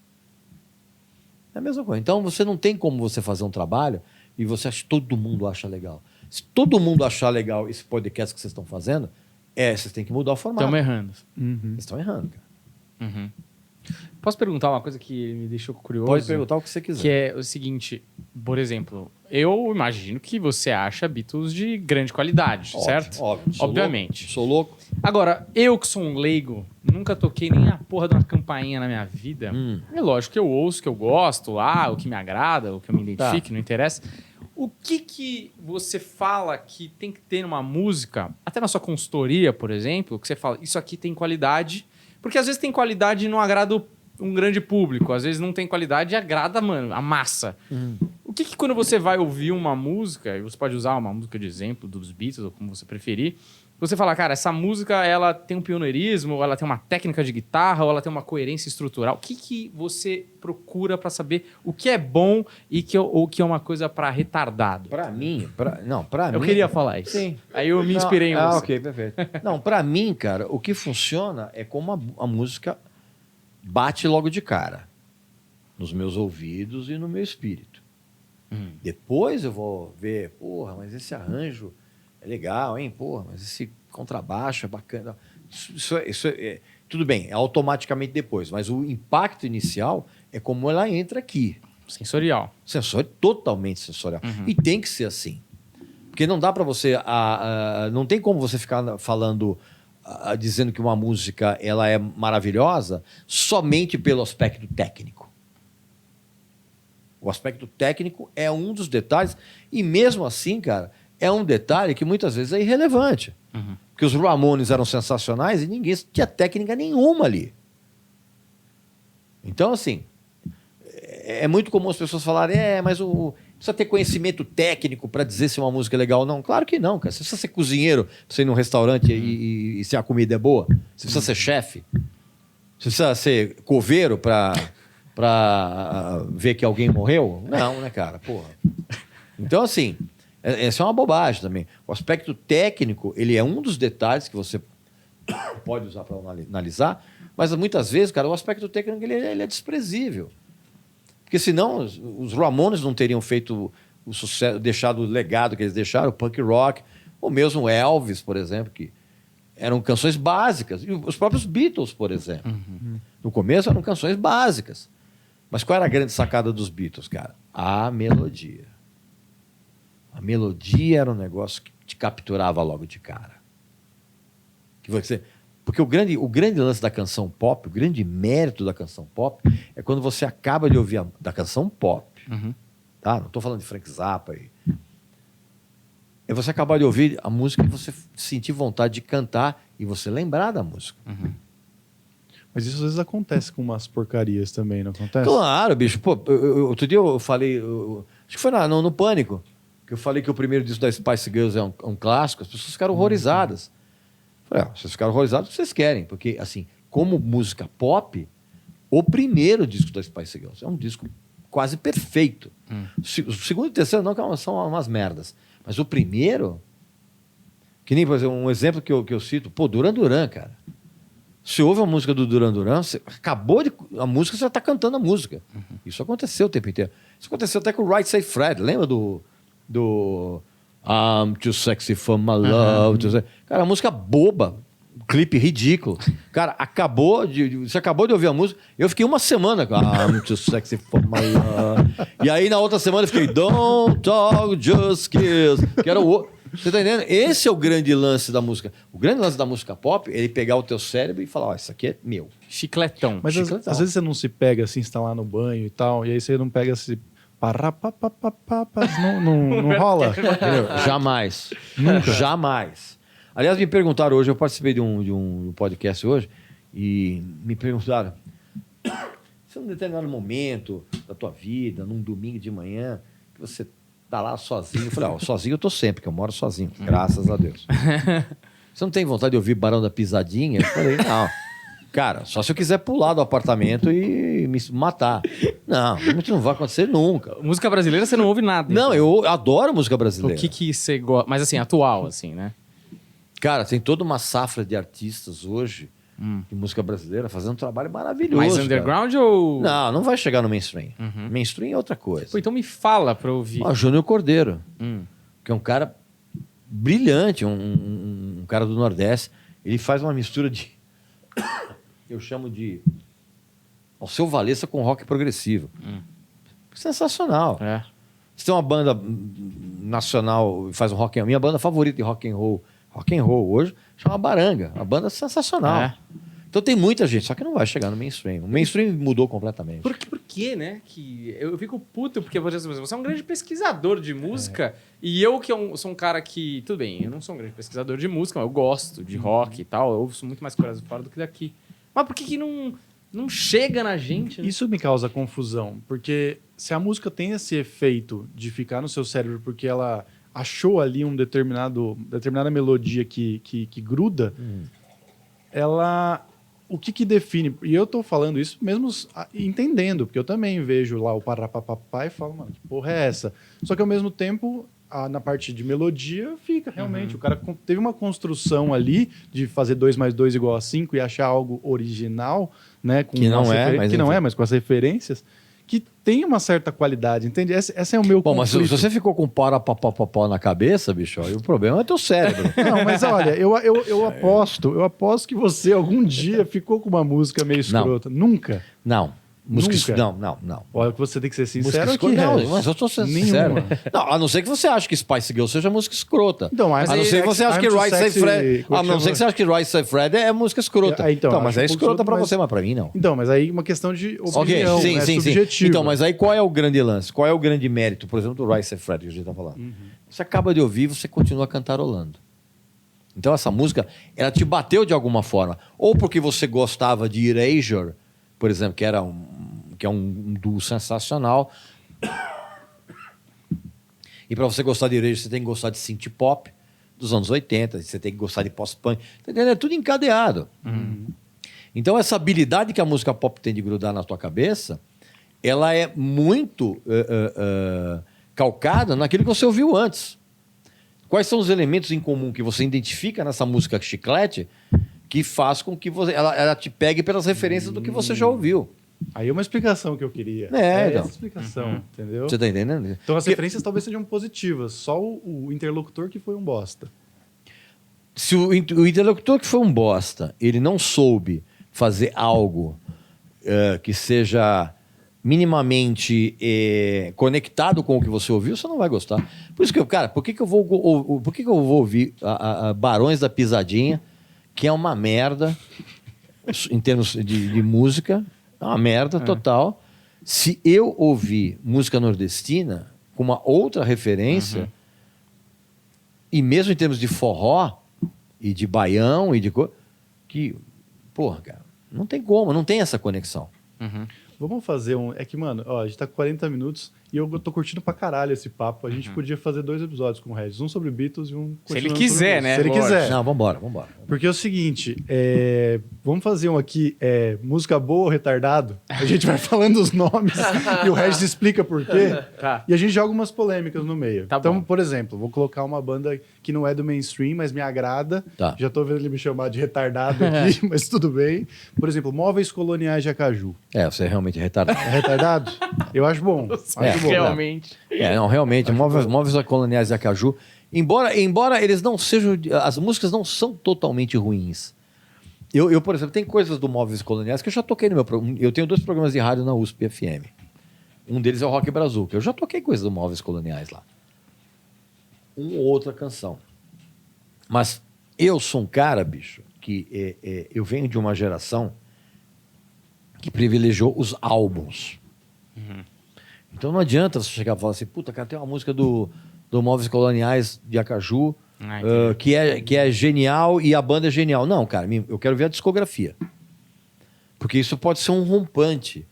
C: É a mesma coisa. Então, você não tem como você fazer um trabalho e você acha que todo mundo acha legal. Se todo mundo achar legal esse podcast que vocês estão fazendo, Vocês têm que mudar o formato.
B: Estamos errando.
C: Eles estão errando, cara.
B: Uhum. Posso perguntar uma coisa que me deixou curioso?
C: Pode perguntar o que você quiser.
B: Que é o seguinte, por exemplo, eu imagino que você acha Beatles de grande qualidade,
C: Óbvio,
B: certo?
C: óbvio.
B: Obviamente.
C: Sou louco.
B: Agora, eu que sou um leigo, nunca toquei nem a porra de uma campainha na minha vida. É lógico que eu ouço, que eu gosto lá, o que me agrada, o que eu me identifique, não interessa. O que você fala que tem que ter numa música, até na sua consultoria, por exemplo, que você fala, isso aqui tem qualidade, porque às vezes tem qualidade e não agrada um grande público, às vezes não tem qualidade e agrada, mano, a massa. O que quando você vai ouvir uma música, e você pode usar uma música de exemplo dos Beatles, ou como você preferir, você fala, cara, essa música ela tem um pioneirismo, ou ela tem uma técnica de guitarra, ou ela tem uma coerência estrutural. O que você procura para saber o que é bom e o que é uma coisa para retardado?
C: Pra mim...
B: Eu queria falar isso.
C: Sim.
B: Aí eu me inspirei em você.
C: Ok, perfeito. Não, pra mim, cara, o que funciona é como a música bate logo de cara. Nos meus ouvidos e no meu espírito. Depois eu vou ver, porra, mas esse arranjo é legal, hein? Porra, mas esse contrabaixo é bacana. Isso é tudo bem, é automaticamente depois, mas o impacto inicial é como ela entra aqui.
B: Sensorial.
C: Totalmente sensorial. E tem que ser assim. Porque não dá para você... não tem como você ficar falando, dizendo que uma música ela é maravilhosa somente pelo aspecto técnico. O aspecto técnico é um dos detalhes, e mesmo assim, cara, é um detalhe que muitas vezes é irrelevante. Porque os Ramones eram sensacionais e ninguém tinha técnica nenhuma ali. Então, assim, é muito comum as pessoas falarem, mas precisa ter conhecimento técnico para dizer se uma música é legal ou não. Claro que não, cara. Você precisa ser cozinheiro para você ir num restaurante e se a comida é boa. Você precisa ser chefe. Você precisa ser coveiro para ver que alguém morreu? Não, né, cara? Porra. Então, assim, essa é uma bobagem também. O aspecto técnico, ele é um dos detalhes que você pode usar para analisar, mas muitas vezes, cara, o aspecto técnico ele é desprezível. Porque senão os Ramones não teriam feito o sucesso, deixado o legado que eles deixaram, o punk rock, ou mesmo Elvis, por exemplo, que eram canções básicas. E os próprios Beatles, por exemplo. No começo eram canções básicas. Mas qual era a grande sacada dos Beatles, cara? A melodia. A melodia era um negócio que te capturava logo de cara. Porque o grande lance da canção pop, o grande mérito da canção pop, é quando você acaba de ouvir da canção pop. Tá? Não estou falando de Frank Zappa. É você acabar de ouvir a música e você sentir vontade de cantar e você lembrar da música.
A: Mas isso às vezes acontece com umas porcarias também, não acontece?
C: Claro, bicho. Pô, outro dia eu falei... acho que foi no Pânico, que eu falei que o primeiro disco da Spice Girls é um clássico. As pessoas ficaram horrorizadas. Falei, vocês ficaram horrorizados porque vocês querem. Porque, assim, como música pop, o primeiro disco da Spice Girls é um disco quase perfeito. O segundo e o terceiro não, que são umas merdas. Mas o primeiro... Que nem, por exemplo, um exemplo que eu cito. Pô, Duran Duran, cara. Você ouve a música do Duran Duran, a música, você já está cantando a música. Isso aconteceu o tempo inteiro. Isso aconteceu até com o Right Said Fred. Lembra do I'm too sexy for my love. Cara, a música boba. Clipe ridículo. Cara, você acabou de ouvir a música. Eu fiquei uma semana com I'm too sexy for my love. E aí, na outra semana, eu fiquei Don't talk, just kiss. Que era o... Você tá entendendo? Esse é o grande lance da música. O grande lance da música pop é ele pegar o teu cérebro e falar, isso aqui é meu.
B: Chicletão.
A: Mas às vezes você não se pega assim, está lá no banho e tal, e aí você não pega esse... Não rola?
C: Jamais. Nunca. Jamais. Aliás, me perguntaram hoje, eu participei de um podcast hoje, e me perguntaram, se num determinado momento da tua vida, num domingo de manhã, que você tá lá sozinho, eu falei, sozinho eu tô sempre, porque eu moro sozinho, graças a Deus. Você não tem vontade de ouvir Barão da Pisadinha? Eu falei, não. Cara, só se eu quiser pular do apartamento e me matar. Não, isso não vai acontecer nunca.
B: Música brasileira você não ouve nada.
C: Não,
B: então.
C: eu adoro música brasileira.
B: O que você gosta? Mas assim, atual, assim, né?
C: Cara, tem toda uma safra de artistas hoje de música brasileira fazendo um trabalho maravilhoso.
B: Mais underground ou...
C: Não vai chegar no mainstream. Mainstream é outra coisa.
B: Pô, então me fala pra ouvir.
C: Júnior Cordeiro, que é um cara brilhante, um cara do Nordeste. Ele faz uma mistura de... eu chamo de... Alceu Valença com rock progressivo. Sensacional.
B: É.
C: Você tem uma banda nacional e faz um rock and roll. Minha banda favorita de rock and roll hoje, chama Baranga. Uma banda sensacional.
B: É.
C: Então tem muita gente, só que não vai chegar no mainstream. O mainstream mudou completamente.
B: Por quê, né? Que eu fico puto, porque por exemplo, você é um grande pesquisador de música, e eu que sou um cara que... Tudo bem, eu não sou um grande pesquisador de música, mas eu gosto de rock e tal, eu ouço muito mais coisas fora do que daqui. Mas por que não chega na gente, né?
A: Isso me causa confusão, porque se a música tem esse efeito de ficar no seu cérebro porque ela achou ali determinada melodia que gruda, ela... O que define? E eu tô falando isso mesmo entendendo, porque eu também vejo lá o parapapapá e falo, mano, que porra é essa? Só que ao mesmo tempo, na parte de melodia, fica realmente. O cara teve uma construção ali de fazer 2 mais 2 igual a 5 e achar algo original, né? Com
C: Que não é, mas
A: que não
C: enfim.
A: é, mas com as referências, que tem uma certa qualidade, entende? Esse é o meu
C: Bom, mas se
A: conflito.
C: você ficou com pau na cabeça, bicho, aí o problema é teu cérebro.
A: Não, mas olha, eu aposto que você algum dia ficou com uma música meio escrota. Nunca.
C: Não. Música
A: Nunca?
C: não.
A: Olha, que você tem que ser
C: Música
A: sincero aqui,
C: escrota. Não,
A: Regis.
C: mas eu tô sendo
A: Nenhuma.
C: sincero. Não, a não ser que você ache que Spice Girl seja música escrota.
A: Então, mas
C: a não
A: aí,
C: ser que você ache que
A: I'm Too
C: Right Safe
A: Sexy,
C: Fred.
A: como
C: A não ser que você ache que Right Safe Fred é música escrota.
A: Então,
C: mas
A: acho
C: é
A: um pouco
C: escrota
A: escroto,
C: pra
A: mas-
C: você, mas pra mim não.
A: Então, mas aí uma questão de
C: Ok,
A: opinião,
C: sim,
A: é
C: sim.
A: subjetivo.
C: Então, mas aí qual é o grande lance? Qual é o grande mérito, por exemplo, do Right Safe Fred que a gente tá falando? Você acaba de ouvir, você continua cantarolando. Então essa música, ela te bateu de alguma forma. Ou porque você gostava de Erasure, por exemplo, que é um duo sensacional. E para você gostar de Erasure, você tem que gostar de synth pop dos anos 80, você tem que gostar de post-punk. Tá entendendo? É tudo encadeado. Então essa habilidade que a música pop tem de grudar na tua cabeça, ela é muito calcada naquilo que você ouviu antes. Quais são os elementos em comum que você identifica nessa música chiclete que faz com que ela te pegue pelas referências do que você já ouviu?
A: Aí é uma explicação que eu queria.
C: É, então.
A: essa explicação, entendeu?
C: Você tá entendendo?
A: Então as referências talvez sejam positivas, só o interlocutor que foi um bosta.
C: Se o interlocutor que foi um bosta, ele não soube fazer algo que seja minimamente conectado com o que você ouviu, você não vai gostar. Por isso que, cara, por que eu vou ouvir a Barões da Pisadinha, que é uma merda em termos de música, é uma merda total. Se eu ouvir música nordestina com uma outra referência, e mesmo em termos de forró e de baião e de que, porra, cara, não tem como, não tem essa conexão.
A: Vamos fazer um... É que, mano, ó, a gente tá com 40 minutos e eu tô curtindo pra caralho esse papo. A gente podia fazer 2 episódios com o Regis. Um sobre Beatles e um...
B: Se ele
A: continuando
B: quiser,
A: sobre
B: né?
A: Se ele
B: Lógico.
A: quiser.
C: Não, vambora.
A: Porque é o seguinte, vamos fazer um aqui, música boa ou retardado? A gente vai falando os nomes e o Regis explica por quê.
B: Tá.
A: E a gente joga umas polêmicas no meio.
B: Tá
A: Então,
B: bom.
A: por exemplo, vou colocar uma banda que não é do mainstream, mas me agrada.
C: Tá.
A: Já tô vendo ele me chamar de retardado aqui, mas tudo bem. Por exemplo, Móveis Coloniais de Acaju.
C: Você é realmente retardado.
A: É retardado? Eu acho bom. Acho bom.
B: Realmente.
C: Não, realmente, móveis coloniais de Acaju. Embora eles não sejam. As músicas não são totalmente ruins. Eu, por exemplo, tem coisas do Móveis Coloniais que eu já toquei no meu programa. Eu tenho 2 programas de rádio na USP FM. Um deles é o Rock Brazuca. Eu já toquei coisas do Móveis Coloniais lá. Uma ou outra canção. Mas eu sou um cara, bicho, que eu venho de uma geração que privilegiou os álbuns. Então não adianta você chegar e falar assim, puta, cara, tem uma música do Móveis Coloniais de Acaju que é genial e a banda é genial. Não, cara, eu quero ver a discografia. Porque isso pode ser um rompante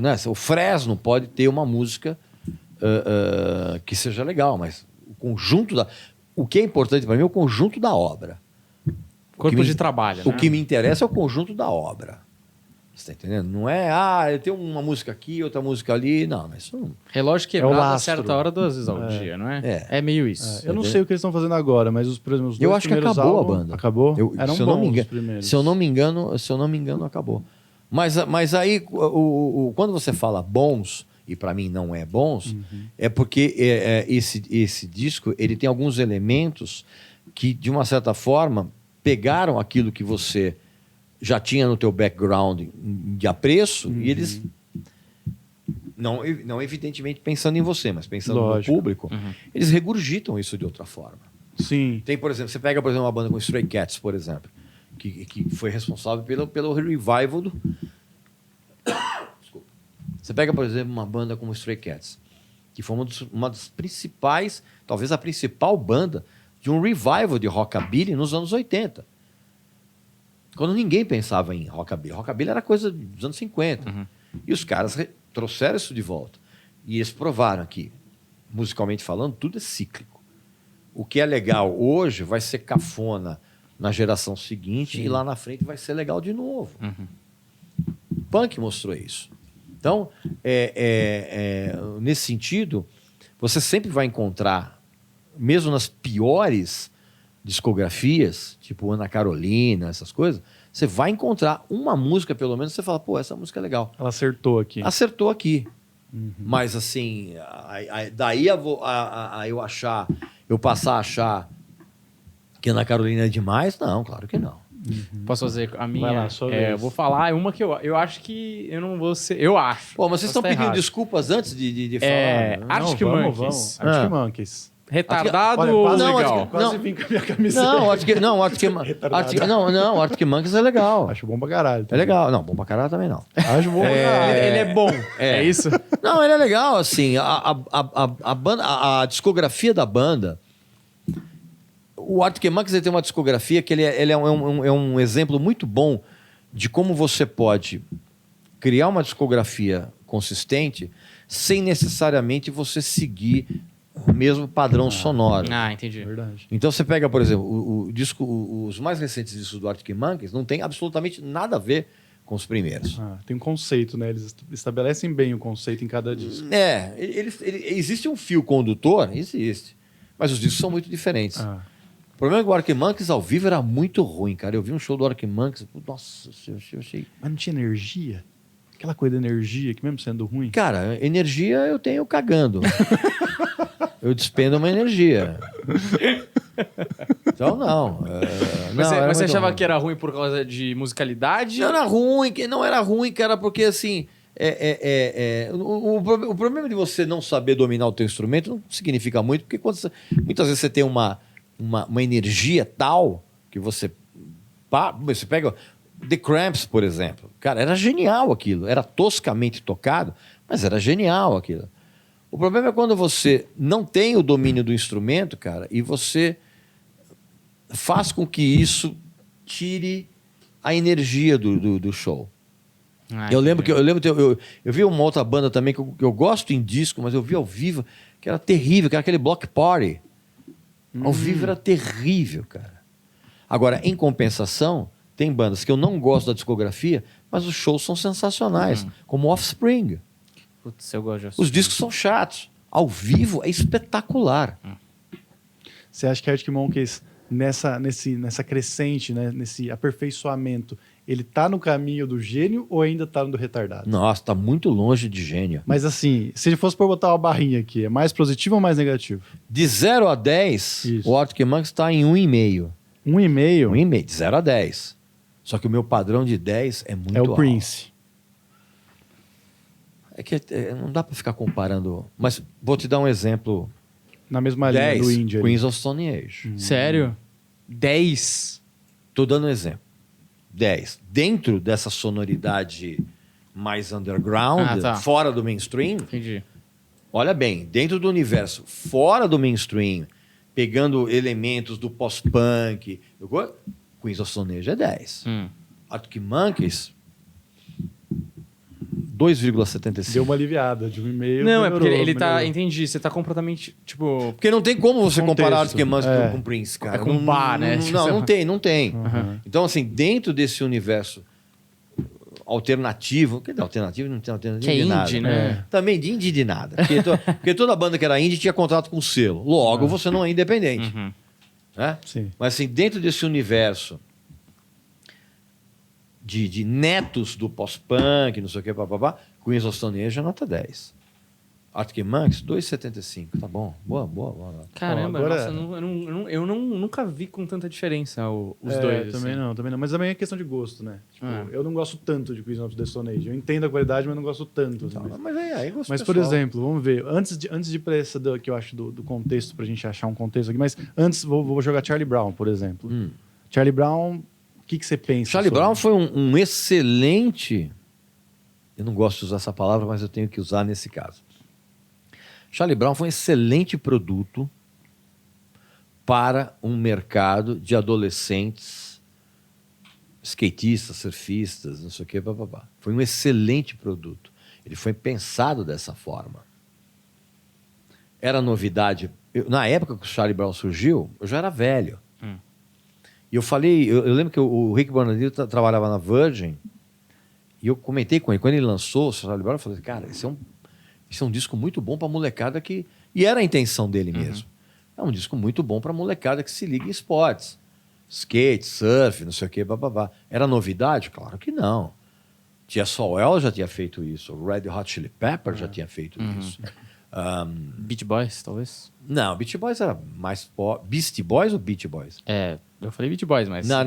C: né? O Fresno pode ter uma música que seja legal, mas o conjunto o que é importante para mim é o conjunto da obra.
B: Corpo de trabalho,
C: O
B: né?
C: que me interessa é o conjunto da obra. Você tá entendendo? Não é, eu tenho uma música aqui, outra música ali. Não, mas isso não...
B: Relógio quebrado a
A: lastro.
B: certa hora 2 vezes ao dia, não é? É meio isso.
A: Eu não sei o que eles estão fazendo agora, mas por exemplo, os 2
C: Eu acho que
A: primeiros
C: acabou
A: álbuns...
C: a banda.
A: Acabou? Eram
C: se eu não
A: bons
C: me
A: os
C: engano,
A: primeiros.
C: se eu não me engano, acabou. Mas aí, quando você fala bons e para mim não é bons, é porque esse disco ele tem alguns elementos que, de uma certa forma, pegaram aquilo que você já tinha no teu background de apreço e eles, não evidentemente pensando em você, mas pensando
A: Lógico.
C: no público, eles regurgitam isso de outra forma.
A: Sim.
C: Tem, por exemplo, você pega, por exemplo, uma banda como Stray Cats, por exemplo, que foi responsável pelo revival do... Desculpa. Você pega, por exemplo, uma banda como Stray Cats, que foi uma das principais, talvez a principal banda de um revival de rockabilly nos anos 80. Quando ninguém pensava em rockabilly. Rockabilly era coisa dos anos 50. E os caras trouxeram isso de volta. E eles provaram que, musicalmente falando, tudo é cíclico. O que é legal hoje vai ser cafona na geração seguinte e lá na frente vai ser legal de novo. Punk mostrou isso. Então, nesse sentido, você sempre vai encontrar, mesmo nas piores discografias, tipo Ana Carolina, essas coisas, você vai encontrar uma música, pelo menos, você fala, pô, essa música é legal.
A: Ela acertou aqui.
C: Acertou aqui. Mas, assim, daí eu passar a achar que Ana Carolina é demais? Não, claro que não.
B: Posso fazer a minha?
A: Vai lá, sua vez.
B: Eu vou falar uma que eu acho que eu não vou ser... Eu acho.
C: Pô, mas vocês estão
B: Posso tá
C: pedindo
B: errado.
C: desculpas antes de falar?
B: É,
C: né?
B: Arctic
A: Não,
B: Monkeys.
A: Arctic Monkeys.
B: Retardado
A: Olha,
B: ou
A: quase,
B: legal?
A: quase
C: Não.
A: vim com a minha camiseta.
C: Arctic Monkeys é legal.
A: Acho bom pra caralho.
C: É legal. Não, bom pra caralho também não.
A: Acho bom pra
B: Ele,
A: caralho.
B: ele é bom. É isso?
C: Não, ele é legal, assim. A banda, a discografia da banda. O Arctic Monkeys ele tem uma discografia que ele é um exemplo muito bom de como você pode criar uma discografia consistente sem necessariamente você seguir o mesmo padrão sonoro.
B: Ah, entendi.
A: Verdade.
C: Então você pega, por exemplo, o disco, os mais recentes discos do Arctic Monkeys não tem absolutamente nada a ver com os primeiros.
A: Tem um conceito, né? Eles estabelecem bem o conceito em cada disco.
C: Existe um fio condutor? Existe. Mas os discos são muito diferentes. O problema é que o Arctic Monkeys ao vivo era muito ruim, cara. Eu vi um show do Arctic Monkeys, nossa, eu achei...
A: Mas não tinha energia? Aquela coisa da energia, que mesmo sendo ruim.
C: Cara, energia eu tenho cagando. Eu despendo uma energia. Então, não.
B: Mas você
C: muito
B: achava
C: ruim.
B: que era ruim por causa de musicalidade?
C: Não era ruim, cara, porque assim... O problema de você não saber dominar o teu instrumento não significa muito, porque muitas vezes você tem uma energia tal que você pega... The Cramps, por exemplo. Cara, era genial aquilo. Era toscamente tocado, mas era genial aquilo. O problema é quando você não tem o domínio do instrumento, cara, e você faz com que isso tire a energia do show. Eu lembro que eu vi uma outra banda também que eu gosto em disco, mas eu vi ao vivo que era terrível, que era aquele Block Party. Ao vivo era terrível, cara. Agora, em compensação, tem bandas que eu não gosto da discografia, mas os shows são sensacionais, como Offspring.
B: Putz, eu gosto de
C: Os discos são chatos. Ao vivo é espetacular.
A: Você acha que Arctic Monkeys, nessa crescente, né, nesse aperfeiçoamento, ele tá no caminho do gênio ou ainda tá no do retardado?
C: Nossa, tá muito longe de gênio.
A: Mas assim, se ele fosse por botar uma barrinha aqui, é mais positivo ou mais negativo?
C: De 0 a 10,
A: Isso.
C: o Arctic Monkeys está em 1,5.
A: 1,5
C: 1,5, de 0 a 10. Só que o meu padrão de 10 é muito
A: é o
C: alto.
A: Prince.
C: É que não dá para ficar comparando. Mas vou te dar um exemplo.
A: Na mesma linha
C: 10,
A: do Indie. ali.
C: Queens of Stone Age.
B: Sério? 10?
C: Tô dando um exemplo. 10. Dentro dessa sonoridade mais underground, fora do mainstream,
B: Entendi.
C: olha bem, dentro do universo fora do mainstream, pegando elementos do pós-punk, Queens of Stone Age é 10. Arctic Monkeys, 2,75.
A: Deu uma aliviada de 1,5.
B: Não, é porque ele tá...
A: melhorou.
B: Entendi, você tá completamente, tipo...
C: Porque não tem como você
A: Contexto.
C: comparar Arctic Monkeys
A: É.
C: com Prince, cara.
B: É com bar, né?
C: Não tem. Então, assim, dentro desse universo alternativo, que alternativo não tem alternativo
B: Que é
C: de nada.
B: indie, né?
C: Também de indie de nada. Porque toda banda que era indie tinha contrato com o selo. Logo, você não é independente. Né?
A: Sim.
C: Mas assim, dentro desse universo de netos do pós-punk, não sei o que, papapá, Queens of Stone Age é nota 10. Arctic Monkeys, 2,75. Tá bom. Boa.
B: Caramba,
A: Bom, agora-
B: nossa, eu nunca vi com tanta diferença os dois.
A: Também
B: assim.
A: não. Mas também é questão de gosto, né? Tipo,
B: Ah.
A: eu não gosto tanto de Queens of the Stone Age. Eu entendo a qualidade, mas não gosto tanto. assim.
C: Mas aí gosto
A: Mas, por
C: pessoal.
A: exemplo, vamos ver. Antes de ir pra essa que eu acho do contexto, pra gente achar um contexto aqui, mas antes vou jogar Charlie Brown, por exemplo. Charlie Brown, o que você pensa?
C: Charlie
A: sobre?
C: Brown foi um excelente... Eu não gosto de usar essa palavra, mas eu tenho que usar nesse caso. Charlie Brown foi um excelente produto para um mercado de adolescentes, skatistas, surfistas, não sei o quê, papapá. Foi um excelente produto. Ele foi pensado dessa forma. Era novidade. Na época que o Charlie Brown surgiu, eu já era velho. E eu falei, eu lembro que o Rick Bonadio trabalhava na Virgin, e eu comentei com ele, quando ele lançou o Charlie Brown, eu falei, cara, isso é um disco muito bom para molecada que... E era a intenção dele mesmo. É um disco muito bom para molecada que se liga em esportes. Skate, surf, não sei o quê, bababá. Era novidade? Claro que não. Tia Soel já tinha feito isso. O Red Hot Chili Peppers já tinha feito isso.
B: Beach Boys, talvez?
C: Não, Beach Boys era mais pop. Beastie Boys ou Beach Boys?
B: Eu falei Beach Boys, mas...
C: Não,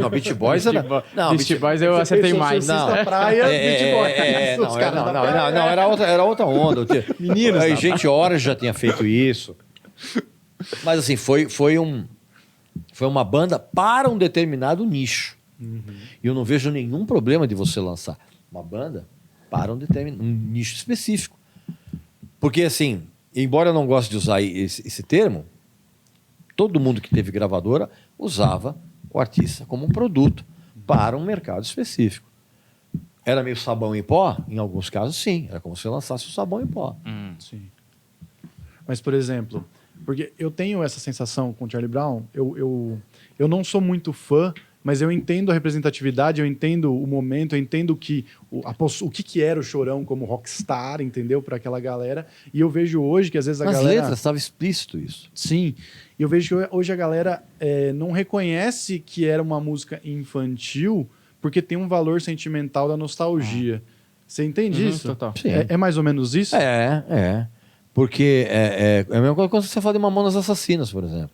C: Beach Boys era... Não,
B: Beach Boys eu acertei mais.
C: Não.
A: Na praia, Beach Boys. Os caras da praia.
C: Era outra onda.
A: Meninos,
C: Aí,
A: tá?
C: Gente Orange já tinha feito isso. Mas assim, foi uma banda para um determinado nicho. E eu não vejo nenhum problema de você lançar uma banda para um nicho específico. Porque assim, embora eu não goste de usar esse termo, todo mundo que teve gravadora usava o artista como um produto para um mercado específico. Era meio sabão em pó? Em alguns casos, sim. Era como se lançasse o sabão em pó.
A: Sim. Mas, por exemplo, porque eu tenho essa sensação com o Charlie Brown, eu não sou muito fã, mas eu entendo a representatividade, eu entendo o momento, eu entendo o que era o Chorão como rockstar, entendeu? Para aquela galera. E eu vejo hoje que às vezes a
C: Nas
A: galera...
C: letras estava explícito isso.
A: Sim. E eu vejo que hoje a galera não reconhece que era uma música infantil porque tem um valor sentimental da nostalgia. Você entende isso?
B: Total.
C: Sim.
A: É mais ou menos isso?
C: Porque é a mesma coisa quando você fala de Mamonas Assassinas, por exemplo.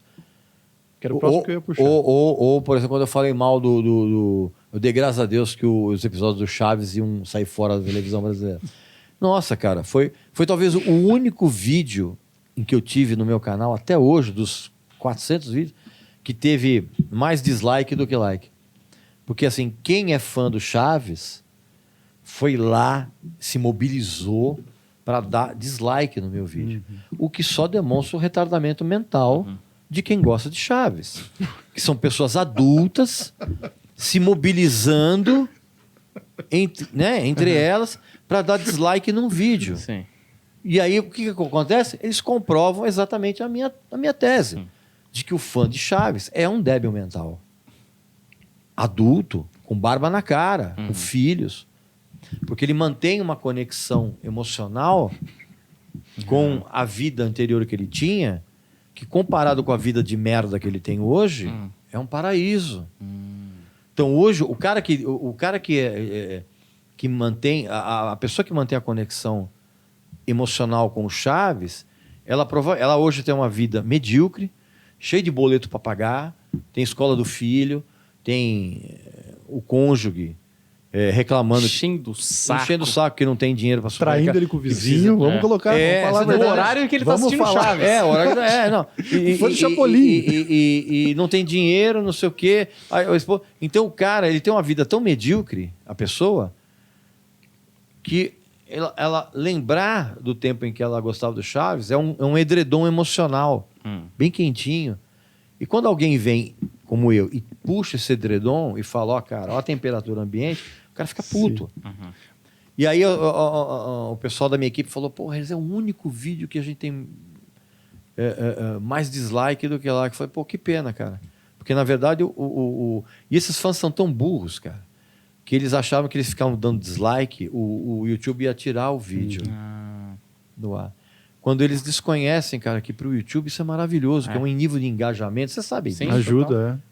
A: Que era o próximo que eu ia puxar.
C: Ou, por exemplo, quando eu falei mal eu dei graças a Deus que os episódios do Chaves iam sair fora da televisão brasileira. Nossa, cara, foi talvez o único vídeo em que eu tive no meu canal, até hoje, dos 400 vídeos, que teve mais dislike do que like. Porque, assim, quem é fã do Chaves foi lá, se mobilizou para dar dislike no meu vídeo. O que só demonstra o retardamento mental de quem gosta de Chaves. Que são pessoas adultas se mobilizando entre elas para dar dislike num vídeo.
B: Sim.
C: E aí, o que acontece? Eles comprovam exatamente a minha tese. De que o fã de Chaves é um débil mental. Adulto, com barba na cara, com filhos. Porque ele mantém uma conexão emocional com a vida anterior que ele tinha, que comparado com a vida de merda que ele tem hoje, é um paraíso. Então hoje, o cara que mantém, a pessoa que mantém a conexão emocional com o Chaves, ela hoje tem uma vida medíocre, cheia de boleto para pagar, tem escola do filho, tem o cônjuge reclamando,
B: Enchendo o saco.
C: enchendo o saco que não tem dinheiro para supermercado.
A: Traindo ele com o vizinho. Vamos colocar, vamos falar a
B: no
A: verdade.
B: horário que ele tá
A: Vamos
B: assistindo
A: falar.
B: Chaves.
C: Não.
A: Fã do Chapolin.
C: E não tem dinheiro, não sei o quê. Então o cara, ele tem uma vida tão medíocre, a pessoa, que ela lembrar do tempo em que ela gostava do Chaves é um edredom emocional, bem quentinho. E quando alguém vem, como eu, e puxa esse edredom e fala, ó, cara, ó a temperatura ambiente, o cara fica puto. E aí o pessoal da minha equipe falou, porra, esse é o único vídeo que a gente tem mais dislike do que like. Eu falei, pô, que pena, cara. Porque, na verdade, e esses fãs são tão burros, cara, que eles achavam que eles ficavam dando dislike, o YouTube ia tirar o vídeo do ar. Quando eles desconhecem, cara, que para o YouTube isso é maravilhoso, que é um nível de engajamento, você sabe
B: Sim.
C: disso.
A: Ajuda,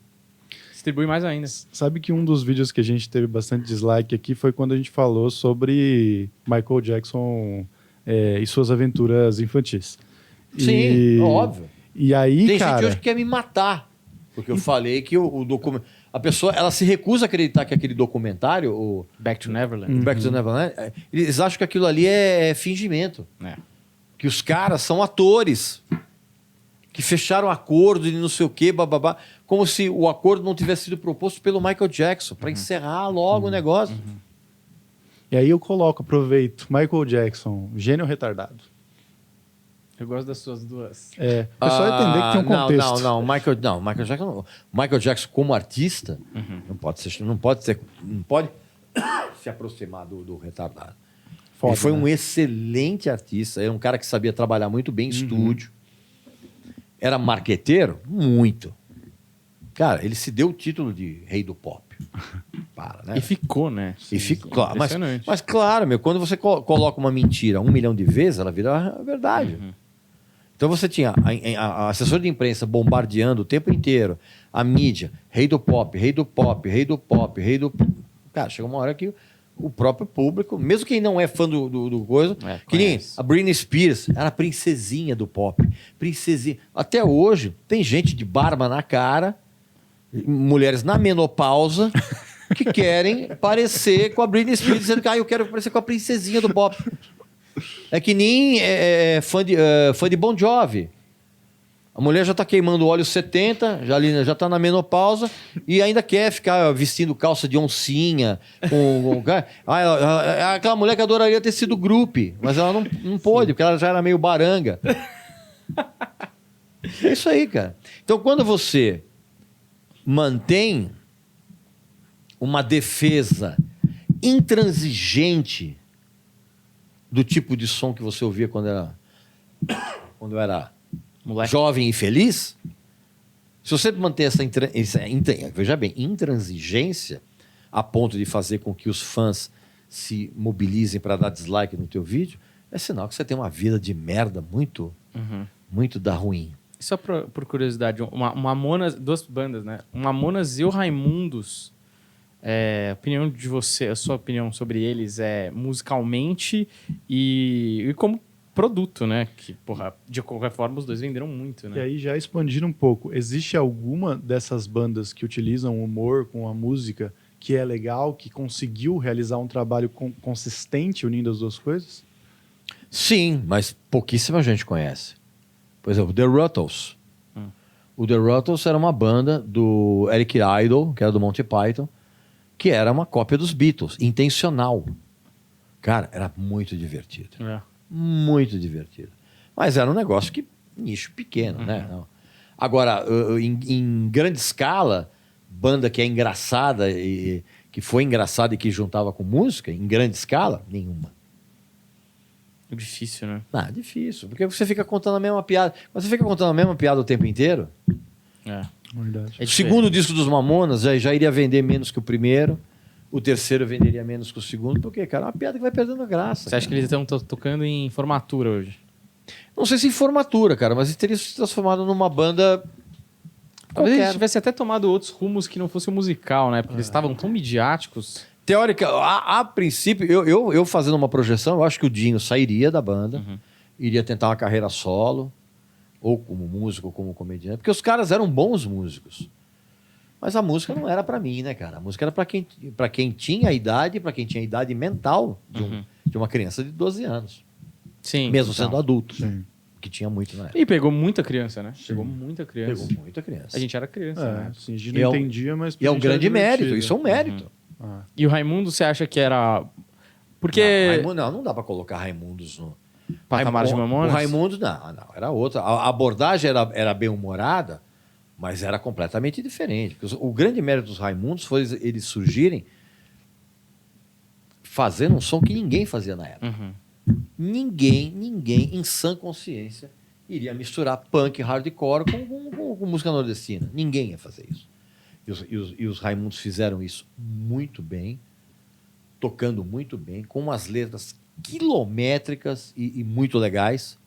B: Distribui mais ainda.
A: Sabe que um dos vídeos que a gente teve bastante dislike aqui foi quando a gente falou sobre Michael Jackson e suas aventuras infantis.
C: Sim, óbvio.
A: E aí,
C: Tem
A: cara...
C: gente hoje que quer me matar. Porque eu falei que o documento... A pessoa, ela se recusa a acreditar que aquele documentário, o
B: Back to Neverland.
C: Back to Neverland, eles acham que aquilo ali é fingimento.
B: É.
C: Que os caras são atores. Que fecharam acordo e não sei o quê, bababá. Como se o acordo não tivesse sido proposto pelo Michael Jackson, para encerrar logo o negócio.
A: E aí eu aproveito, Michael Jackson, gênio retardado.
B: Eu gosto das suas duas.
A: O pessoal ia entender que tem um contexto.
C: Não, Michael Jackson não. Michael Jackson como artista não pode se aproximar do retardado.
A: Foda,
C: Ele foi
A: né?
C: um excelente artista, era um cara que sabia trabalhar muito bem em estúdio. Era marqueteiro? Muito. Cara, ele se deu o título de rei do pop. Para, né?
B: E ficou, né?
C: E fica, claro,
B: Impressionante.
C: mas claro, meu, quando você coloca uma mentira 1 milhão de vezes, ela vira a verdade. Então você tinha a assessora de imprensa bombardeando o tempo inteiro, a mídia, rei do pop, rei do pop, rei do pop, rei do... Cara, chega uma hora que o próprio público, mesmo quem não é fã do coisa, que nem
B: conhece.
C: a Britney Spears, era a princesinha do pop. Princesinha. Até hoje, tem gente de barba na cara, mulheres na menopausa, que querem parecer com a Britney Spears, dizendo que eu quero parecer com a princesinha do pop. É que nem fã de Bon Jovi. A mulher já está queimando o óleo 70, já está na menopausa e ainda quer ficar vestindo calça de oncinha. Aquela mulher que adoraria ter sido groupie, mas ela não pôde, porque ela já era meio baranga. É isso aí, cara. Então, quando você mantém uma defesa intransigente do tipo de som que você ouvia quando era
B: Moleque.
C: jovem e feliz, se você manter essa veja bem, intransigência a ponto de fazer com que os fãs se mobilizem para dar dislike no teu vídeo, é sinal que você tem uma vida de merda muito, muito da ruim.
B: Só por curiosidade, uma Mamonas, duas bandas, né? O Mamonas e o Raimundos, opinião de você, a sua opinião sobre eles é musicalmente e como produto, né? Que, porra, de qualquer forma, os dois venderam muito, né?
A: E aí, já expandindo um pouco, existe alguma dessas bandas que utilizam o humor com a música que é legal, que conseguiu realizar um trabalho consistente unindo as duas coisas?
C: Sim, mas pouquíssima gente conhece. Por exemplo, The Ruttles. O The Ruttles era uma banda do Eric Idle, que era do Monty Python, que era uma cópia dos Beatles, intencional. Cara, era muito divertido. Muito divertido. Mas era um negócio que nicho pequeno, né? Não. Agora, em grande escala, banda que é engraçada e que foi engraçada e que juntava com música, em grande escala, nenhuma.
B: É difícil, né?
C: Ah, difícil, porque você fica contando a mesma piada. Quando você fica contando a mesma piada o tempo inteiro,
A: Verdade.
C: o segundo disco dos Mamonas já iria vender menos que o primeiro, o terceiro venderia menos que o segundo, porque, cara, é uma piada que vai perdendo a graça.
B: Você acha que eles estão tocando em formatura hoje?
C: Não sei se em formatura, cara, mas eles teriam se transformado numa banda.
B: Talvez
C: qualquer.
B: eles tivessem até tomado outros rumos que não fosse o musical, né? Porque eles estavam tão midiáticos.
C: Teórica, a princípio, eu fazendo uma projeção, eu acho que o Dinho sairia da banda, iria tentar uma carreira solo, ou como músico, ou como comediante, porque os caras eram bons músicos. Mas a música não era pra mim, né, cara? A música era pra quem tinha a idade, pra quem tinha a idade mental de uma criança de 12 anos.
B: Sim.
C: Mesmo sendo adulto.
A: Sim.
C: Que tinha muito na época.
B: E pegou muita criança, né? Pegou muita criança.
C: Pegou muita criança.
B: A gente era criança, né?
A: Sim, a gente
C: E é
A: não
C: um-
A: entendia, mas...
C: E é um
A: pra gente era
C: grande mérito,
A: divertido.
C: isso é um mérito.
B: E o Raimundo, você acha que era... Porque...
C: Não dá pra colocar Raimundos no...
B: Patamar de Mamonas?
C: O Raimundo, não, era outra. A abordagem era bem-humorada, mas era completamente diferente. Porque o grande mérito dos Raimundos foi eles surgirem fazendo um som que ninguém fazia na época. Ninguém, em sã consciência, iria misturar punk hardcore com música nordestina. Ninguém ia fazer isso. E os Raimundos fizeram isso muito bem, tocando muito bem, com umas letras quilométricas e muito legais,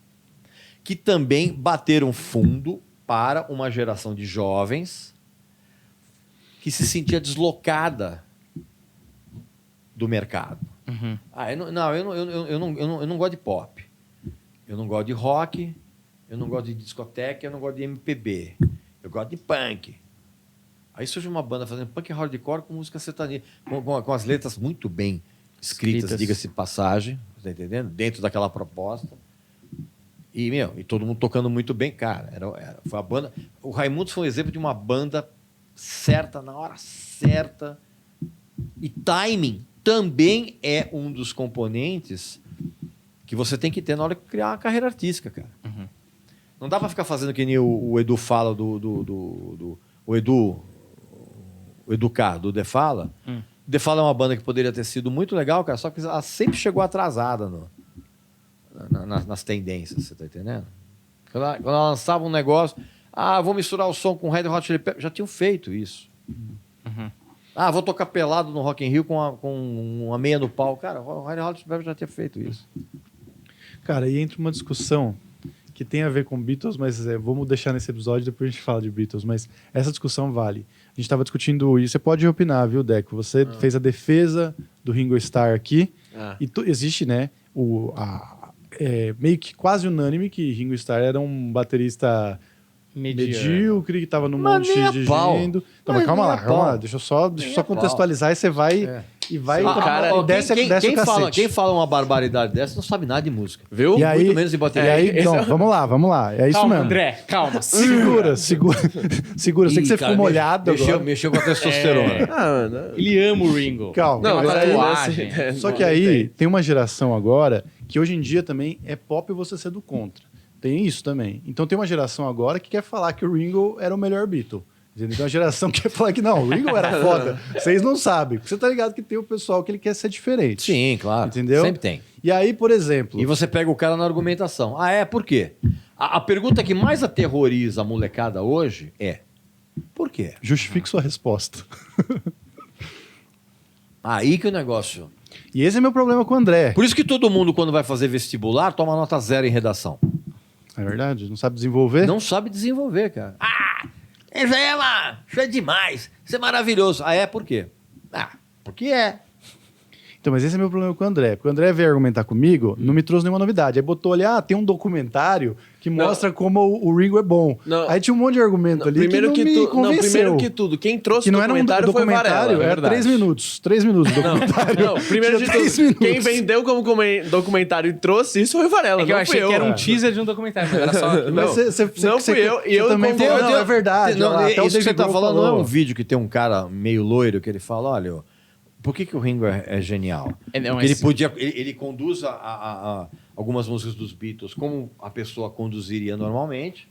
C: que também bateram fundo para uma geração de jovens que se sentia deslocada do mercado. Eu não gosto de pop. eu não gosto de rock, eu não gosto de discoteca, eu não gosto de MPB. Eu gosto de punk. Aí surge uma banda fazendo punk hardcore com música sertaneja, com as letras muito bem escritas, diga-se de passagem, tá entendendo? Dentro daquela proposta. E todo mundo tocando muito bem, cara. Foi a banda. O Raimundos foi um exemplo de uma banda certa, na hora certa. E timing também é um dos componentes que você tem que ter na hora de criar uma carreira artística, cara.
B: Uhum.
C: Não dá pra ficar fazendo que nem o Edu fala o Educar, do The Fala. The Fala é uma banda que poderia ter sido muito legal, cara, só que ela sempre chegou atrasada nas tendências, você tá entendendo? Quando ela lançava um negócio, vou misturar o som com Red Hot Chili Peppers, já tinham feito isso.
B: Uhum.
C: Vou tocar pelado no Rock in Rio com uma meia no pau. Cara, o Red Hot Chili Peppers já tinha feito isso.
A: Cara, e entra uma discussão que tem a ver com Beatles, mas vamos deixar nesse episódio, depois a gente fala de Beatles, mas essa discussão vale. A gente estava discutindo, e você pode opinar, viu, Deco? Você fez a defesa do Ringo Starr aqui, e existe, né, meio que quase unânime que Ringo Starr era um baterista medíocre, que estava num monte de gênero. Então, mas calma lá, deixa eu só contextualizar, e você vai... E vai desce o cacete.
C: Quem fala uma barbaridade dessa não sabe nada de música.
D: Viu?
A: E aí,
C: muito menos de bateria.
A: E aí, então, vamos lá. É isso
B: Calma,
A: mesmo.
B: André, calma.
A: Segura. Eu sei que você ficou molhado agora.
C: Mexeu com a testosterona.
B: Ele ama o Ringo.
A: Calma.
B: Não,
A: mas aí,
B: tatuagem.
A: só que aí tem uma geração agora que hoje em dia também é pop você ser do contra. Tem isso também. Então tem uma geração agora que quer falar que o Ringo era o melhor Beatle. Entendeu? Tem uma geração que quer falar que não, o Ringo era foda. Vocês não sabem. Você tá ligado que tem o pessoal que ele quer ser diferente.
C: Sim, claro.
A: Entendeu?
C: Sempre tem.
A: E aí, por exemplo...
C: E você pega o cara na argumentação. Por quê? A pergunta que mais aterroriza a molecada hoje é: por quê?
A: Justifique sua resposta.
C: Aí que o negócio...
A: E esse é meu problema com o André.
C: Por isso que todo mundo, quando vai fazer vestibular, toma nota 0 em redação.
A: É verdade? Não sabe desenvolver?
C: Não sabe desenvolver, cara. Isso é demais. Isso é maravilhoso. Por quê? Porque é.
A: Então, mas esse é meu problema com o André. Porque o André veio argumentar comigo, não me trouxe nenhuma novidade. Aí botou ali, tem um documentário que mostra como o Ringo é bom. Não. Aí tinha um monte de argumento ali
D: primeiro
A: que não me convenceu.
D: Primeiro que tudo, quem trouxe
A: que
D: o documentário,
A: não era um documentário,
D: foi Varela.
A: Era 3 minutos. 3 minutos do documentário.
D: Não, primeiro de tudo, quem vendeu como documentário e trouxe isso foi o Varela.
B: Eu achei que era um teaser de um documentário, mas era só...
D: Não fui eu, e eu
A: também
D: concordo.
A: é verdade.
C: Isso que você tá falando não é um vídeo que tem um cara meio loiro que ele fala, olha... Por que o Ringo é genial? Ele conduz a algumas músicas dos Beatles como a pessoa conduziria normalmente,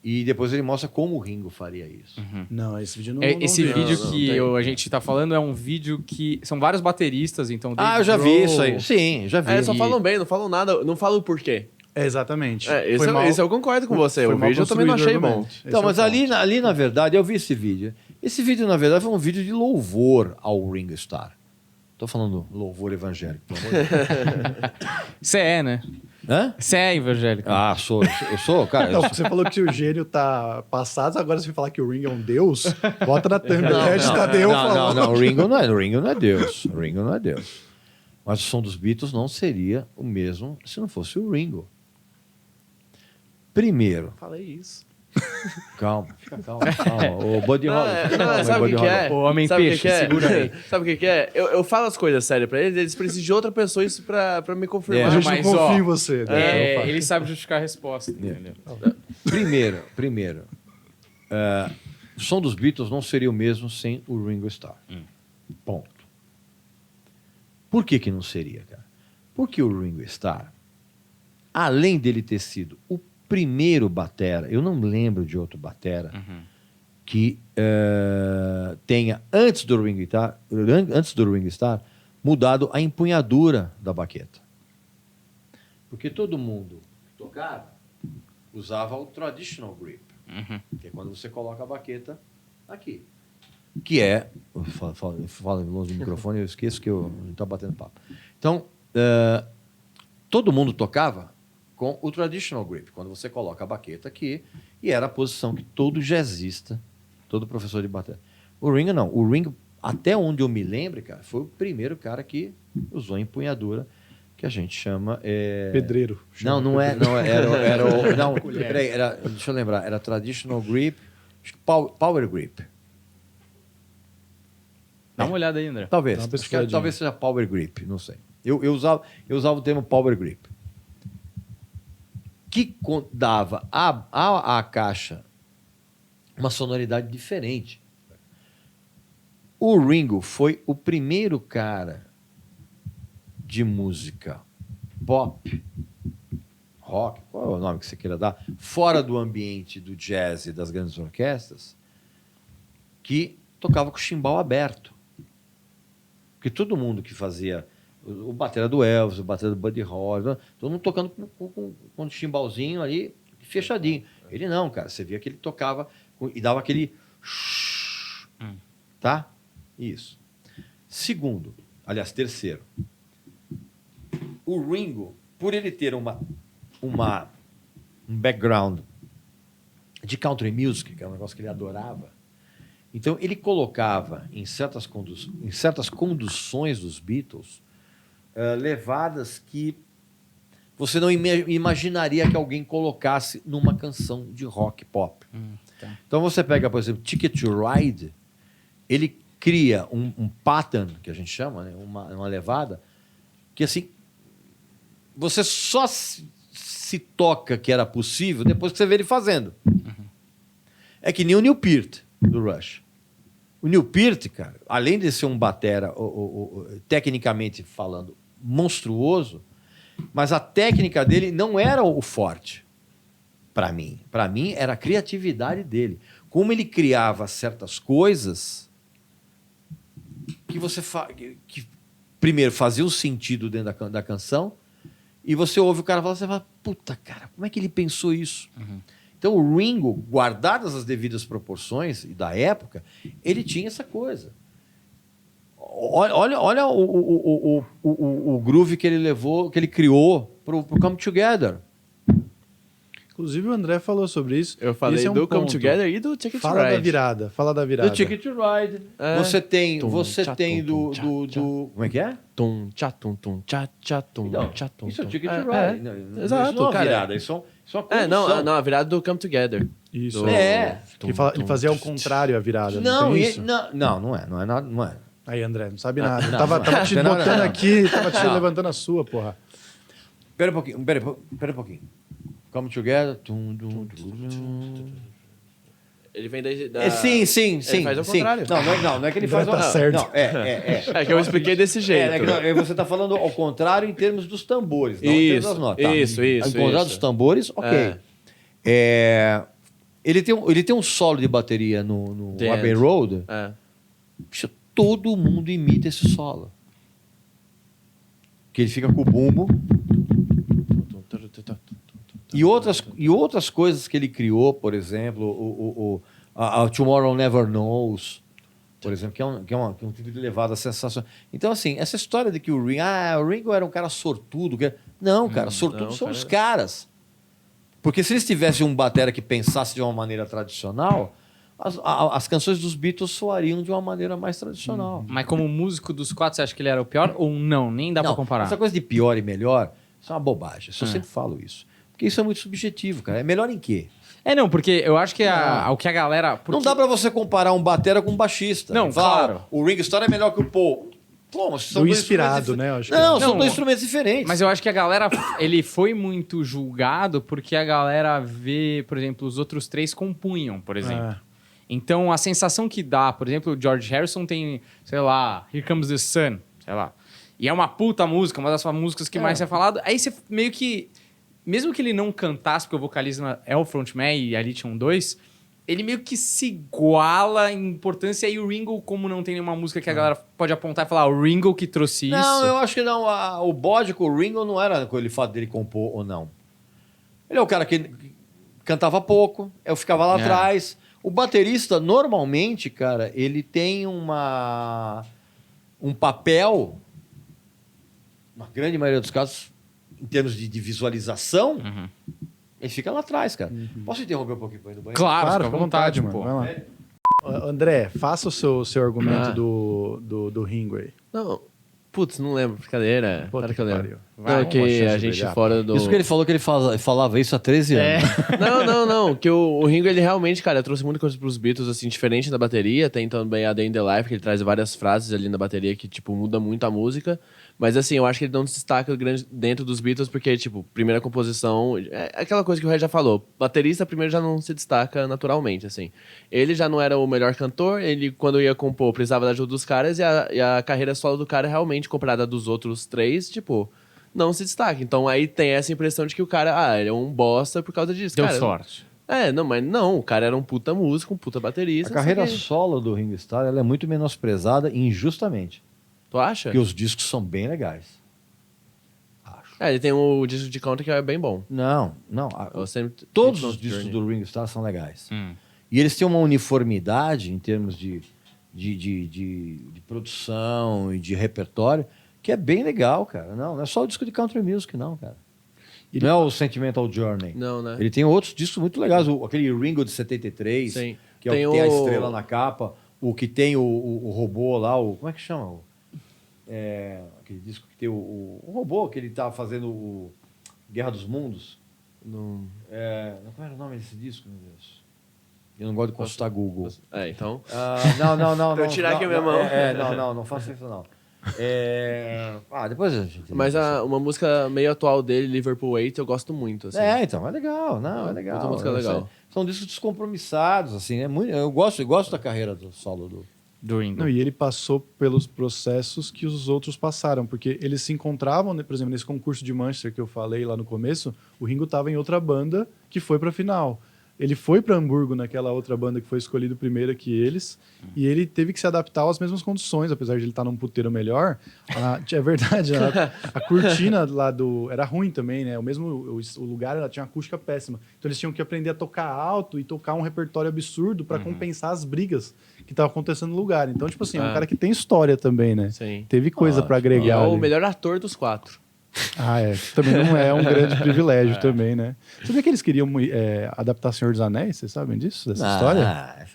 C: e depois ele mostra como o Ringo faria isso.
A: Não, esse vídeo não
B: Esse
A: não
B: vídeo que a gente tá falando é um vídeo que são vários bateristas, então...
C: eu já vi isso aí. Sim, já vi.
D: Só falam bem, não falam nada, não falam o porquê.
A: Exatamente.
D: Esse eu concordo com você. O vídeo eu também não achei bom.
C: Então, mas ali, na verdade, eu vi esse vídeo. Esse vídeo, na verdade, foi um vídeo de louvor ao Ringo Starr. Tô falando louvor evangélico, pelo amor de Deus.
B: Você é, né?
C: Hã?
B: Você é evangélico.
C: Sou. Eu sou, cara.
A: Não, você falou que o gênio tá passado, agora você vai falar que o Ringo é um deus? Bota na thumb.
C: Não, o Ringo não é Deus. O Ringo não é Deus. Mas o som dos Beatles não seria o mesmo se não fosse o Ringo. Primeiro.
D: Falei isso.
C: Calma. O Buddy Holly.
D: Sabe o que é?
B: O homem peixe, segura aí.
D: Sabe o que é? Eu falo as coisas sérias pra eles precisam de outra pessoa isso pra me confirmar.
A: A gente
B: Mas,
A: não confia em você.
B: Ele sabe justificar a resposta. Entendeu?
C: Primeiro. O som dos Beatles não seria o mesmo sem o Ringo Starr. Ponto. Por que não seria, cara? Porque o Ringo Starr, além dele ter sido o primeiro batera, eu não lembro de outro batera que tenha, antes do Ringo Starr, mudado a empunhadura da baqueta. Porque todo mundo que tocava usava o traditional grip, que é quando você coloca a baqueta aqui. Que é... Fala longe do microfone, eu esqueço que eu não estou batendo papo. Então, todo mundo tocava com o traditional grip, quando você coloca a baqueta aqui, e era a posição que todo jazzista, todo professor de bateria... O Ringo não. O Ringo, até onde eu me lembro, cara, foi o primeiro cara que usou a empunhadura que a gente chama...
A: Pedreiro.
C: Não, não é. Não, era o... Não, peraí, deixa eu lembrar. Era traditional grip, acho que power grip.
B: Dá uma olhada aí, André.
C: Talvez.
A: Dá uma
C: Acho que
A: pesquisadinha.
C: talvez seja power grip, não sei. Eu usava o termo power grip. Que dava à caixa uma sonoridade diferente. O Ringo foi o primeiro cara de música pop, rock, qual é o nome que você queira dar, fora do ambiente do jazz e das grandes orquestras, que tocava com o chimbal aberto. Porque todo mundo que fazia o batera do Elvis, o batera do Buddy Holly, todo mundo tocando com um chimbalzinho ali fechadinho. Ele não, cara, você via que ele tocava e dava aquele... Tá? Isso. Segundo, aliás, terceiro, o Ringo, por ele ter um background de country music, que é um negócio que ele adorava, então ele colocava em certas conduções dos Beatles levadas que você não imaginaria que alguém colocasse numa canção de rock pop.
B: Tá.
C: Então você pega, por exemplo, Ticket to Ride, ele cria um pattern, que a gente chama, né? uma levada, que assim, você só se toca que era possível depois que você vê ele fazendo. É que nem o Neil Peart, do Rush. O Neil Peart, cara, além de ser um batera, tecnicamente falando, monstruoso, mas a técnica dele não era o forte, para mim. Para mim, era a criatividade dele. Como ele criava certas coisas que você que primeiro fazia um sentido dentro da canção, e você ouve o cara falar, você fala, puta, cara, como é que ele pensou isso? Então o Ringo, guardadas as devidas proporções e da época, ele tinha essa coisa. Olha o groove que ele levou, que ele criou pro Come Together.
A: Inclusive o André falou sobre isso.
D: Eu falei
A: Esse é um
D: do Come
A: ponto.
D: Together e do Ticket to
A: Fala da
D: Ride.
A: virada. Fala da virada.
C: Do Ticket to Ride.
D: É.
C: Você tem
D: Tum,
C: do...
D: tchá,
C: Como é que é?
D: Tum, tchá, tchá, tum,
C: Então,
D: tchá, tum,
C: isso é o
D: tum.
C: Ticket to
D: É,
C: Ride. Não,
D: exato,
C: isso não é uma
D: cara.
C: virada, isso é uma condução.
D: Não, a virada do Come Together.
A: Isso.
D: Do-
C: É.
A: Ele fazia ao contrário a virada.
C: Não,
A: tem
C: e-
A: isso?
C: não é nada, não é.
A: Aí, André, não sabe nada.
C: não,
A: tava
C: não.
A: te
C: Não, não,
A: botando
C: não.
A: aqui, tava te
C: Não.
A: levantando a sua, porra.
C: Pera um pouquinho. Come Together. Tum, tum, tum.
D: Ele vem da...
C: Sim.
D: Ele faz ao
C: sim.
D: contrário.
C: Não é que ele
A: André
C: faz
A: tá
C: ao...
A: certo.
C: Não, é.
D: É que eu expliquei desse jeito.
C: Você está falando ao contrário em termos dos tambores, não em termos das notas. Tá.
D: Isso.
C: Ao contrário dos tambores, ok. Ele tem um solo de bateria no
D: The
C: Abbey
D: End.
C: Road.
D: É.
C: Bicho, todo mundo imita esse solo. Que ele fica com o bumbo. E outras coisas que ele criou, por exemplo, a Tomorrow Never Knows, por exemplo, que é um tipo de levada sensacional. Então, assim, essa história de que o Ringo era um cara sortudo. Não, cara, sortudo
D: não,
C: são
D: cara.
C: os caras. Porque se eles tivessem um batera que pensasse de uma maneira tradicional, as canções dos Beatles soariam de uma maneira mais tradicional.
B: Mas como músico dos quatro, você acha que ele era o pior ou não? Nem dá pra comparar.
C: Essa coisa de pior e melhor, isso é uma bobagem. Eu sempre falo isso. Porque isso é muito subjetivo, cara. É melhor em quê?
B: Não, porque eu acho que o que a galera...
C: Não dá pra você comparar um batera com um baixista.
B: Não,
C: Falar,
B: claro.
C: O Ringo Starr é melhor que o Paul. Pô, mas são
A: Do
C: dois
A: inspirado,
C: instrumentos
A: né? Eu acho que
C: Não,
A: é.
C: são
B: Não,
C: dois instrumentos diferentes.
B: Mas eu acho que a galera, ele foi muito julgado porque a galera vê, por exemplo, os outros três compunham, por exemplo.
A: É.
B: Então, a sensação que dá, por exemplo, o George Harrison tem, sei lá, Here Comes the Sun, sei lá. E é uma puta música, uma das músicas que mais é falado. Aí você meio que... Mesmo que ele não cantasse, porque o vocalista é o frontman e ali tinham dois, ele meio que se iguala em importância. E o Ringo, como não tem nenhuma música que a galera pode apontar e falar, o Ringo que trouxe isso...
C: Não, eu acho que não. O bode com o Ringo não era com ele fato dele compor ou não. Ele é o cara que cantava pouco, eu ficava lá atrás. O baterista, normalmente, cara, ele tem um papel, na grande maioria dos casos, em termos de visualização, ele fica lá atrás, cara. Posso interromper um pouquinho pra ir no banheiro?
B: Claro,
A: Claro,
B: fica
A: fica à vontade, mano.
B: pô.
A: Vai lá. André, faça o seu argumento do Ringo aí.
D: Não, Putz, não lembro, brincadeira.
A: Puta
D: Claro que eu
A: que
D: lembro.
A: pariu.
B: Vai,
D: Não,
A: uma
D: que
A: chance
D: a
A: dele,
D: gente
A: ah,
D: fora do...
C: Isso que ele falou que ele falava isso há 13 anos.
D: Não. Que o Ringo, ele realmente, cara, trouxe muita coisa pros Beatles, assim, diferente da bateria. Tem também a Day in the Life, que ele traz várias frases ali na bateria que, tipo, muda muito a música. Mas, assim, eu acho que ele não se destaca dentro dos Beatles porque, tipo, primeira composição... É aquela coisa que o Red já falou. Baterista, primeiro, já não se destaca naturalmente, assim. Ele já não era o melhor cantor. Ele, quando ia compor, precisava da ajuda dos caras. E a carreira solo do cara, realmente, comparada dos outros três, tipo... não se destaca. Então aí tem essa impressão de que o cara, ele é um bosta por causa disso.
B: Deu
D: Cara,
B: sorte.
D: não, mas não, o cara era um puta músico, um puta baterista.
C: A carreira
D: só que-
C: solo do Ringo Starr ela é muito menosprezada injustamente.
D: Tu acha?
C: Porque os discos são bem legais. Acho.
D: Ele tem o disco de country que é bem bom.
C: Não.
D: Eu sempre...
C: Todos
D: It's
C: os
D: Not
C: discos
D: Journey.
C: do Ringo Starr são legais. E eles têm uma uniformidade em termos de produção e de repertório que é bem legal, cara. Não é só o disco de country music, não, cara. Não é o Sentimental Journey.
D: Não, né?
C: Ele tem outros discos muito legais. Aquele Ringo de 73,
D: Sim.
C: que é
D: Tem
C: o que tem a
D: o-
C: estrela na capa. O que tem o robô lá, como é que chama? Aquele disco que tem o robô que ele tá fazendo o Guerra dos Mundos.
D: Não...
C: Como era o nome desse disco, meu Deus? Eu não gosto de consultar Google.
D: Então...
C: Não.
D: Pra eu tirar aqui a minha mão.
C: Não faça isso não. Depois a gente...
D: Mas uma música meio atual dele, Liverpool 8, eu gosto muito, assim.
C: Então, é legal, é legal.
D: Puta música legal.
C: São discos descompromissados, assim, eu gosto da carreira do solo
B: Do Ringo.
A: Não, e ele passou pelos processos que os outros passaram, porque eles se encontravam, né, por exemplo, nesse concurso de Manchester que eu falei lá no começo, o Ringo estava em outra banda que foi para a final. Ele foi para Hamburgo naquela outra banda que foi escolhido primeiro que eles, e ele teve que se adaptar às mesmas condições, apesar de ele estar num puteiro melhor. É verdade, a cortina lá era ruim também, né? O lugar ela tinha uma acústica péssima. Então eles tinham que aprender a tocar alto e tocar um repertório absurdo para compensar as brigas que estavam acontecendo no lugar. Então, tipo assim, é um cara que tem história também, né?
D: Sim.
A: Teve coisa para
D: E
A: agregar.
D: é o
A: ali.
D: melhor ator dos 4.
A: Que também não é um grande privilégio também, né? Sabia que eles queriam adaptar Senhor dos Anéis? Vocês sabem disso, dessa história?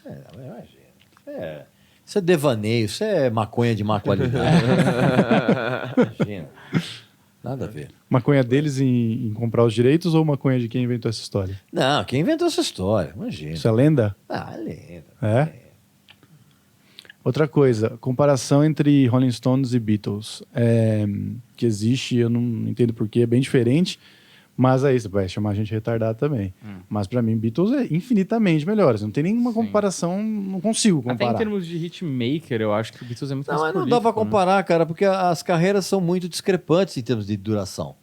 C: Isso é devaneio, isso é maconha de má qualidade. Imagina. Nada a ver.
A: Maconha deles em comprar os direitos ou maconha de quem inventou essa história?
C: Não, quem inventou essa história? Imagina.
A: Isso é lenda?
C: É lenda.
A: É? Outra coisa, comparação entre Rolling Stones e Beatles. Que existe, eu não entendo porquê, é bem diferente, mas aí você vai chamar a gente retardado também. Mas pra mim, Beatles é infinitamente melhor. Não tem nenhuma comparação, não consigo comparar.
B: Até em termos de hitmaker, eu acho que o Beatles é muito mais
C: Não, mas não dá
B: prolífico,
C: pra comparar, cara, porque as carreiras são muito discrepantes em termos de duração.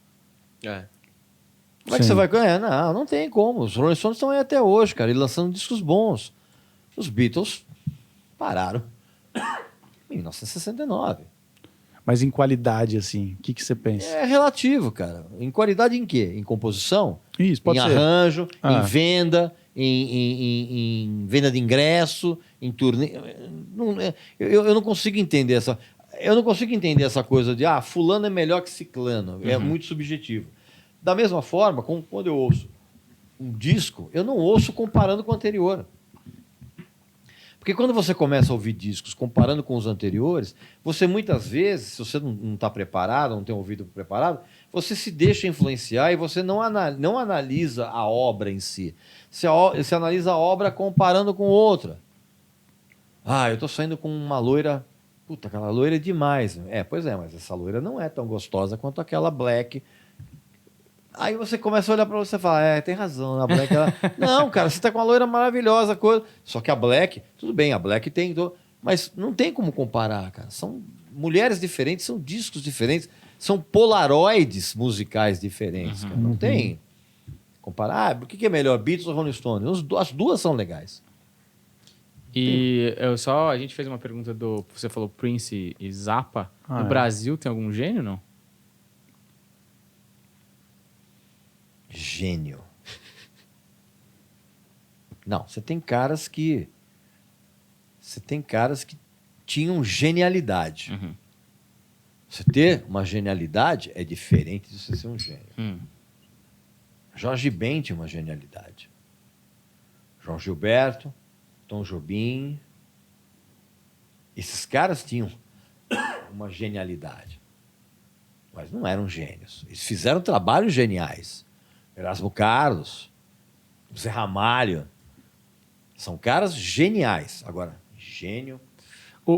C: Como é que
A: Sim.
C: você vai ganhar? Não tem como. Os Rolling Stones estão aí até hoje, cara, e lançando discos bons. Os Beatles pararam em 1969.
A: Mas em qualidade, assim, o que você pensa?
C: É relativo, cara. Em qualidade em quê? Em composição?
A: Isso, pode
C: em
A: ser.
C: arranjo,
A: Ah.
C: em venda, em venda de ingresso, em turnê. Eu não consigo entender essa. Eu não consigo entender essa coisa de fulano é melhor que ciclano. É muito subjetivo. Da mesma forma, quando eu ouço um disco, eu não ouço comparando com o anterior. Porque quando você começa a ouvir discos comparando com os anteriores, você muitas vezes, se você não está preparado, não tem um ouvido preparado, você se deixa influenciar e você não analisa a obra em si. Você analisa a obra comparando com outra. Eu estou saindo com uma loira... Puta, aquela loira é demais. Pois é, mas essa loira não é tão gostosa quanto aquela Black. Aí você começa a olhar pra você e fala, tem razão, a Black... Não, cara, você tá com uma loira maravilhosa, coisa. Só que a Black, tudo bem, a Black tem... Mas não tem como comparar, cara. São mulheres diferentes, são discos diferentes, são polaroides musicais diferentes, cara. Não tem comparar. O que é melhor, Beatles ou Rolling Stones? As duas são legais.
B: E a gente fez uma pergunta você falou Prince e Zappa. No
A: é.
B: Brasil tem algum gênio, não?
C: Gênio. Não, você tem caras que tinham genialidade. Você ter uma genialidade é diferente de você ser um gênio. Jorge Ben tinha uma genialidade. João Gilberto, Tom Jobim. Esses caras tinham uma genialidade. mas não eram gênios. Eles fizeram trabalhos geniais. Erasmo Carlos, Zé Ramalho, são caras geniais. Agora, gênio...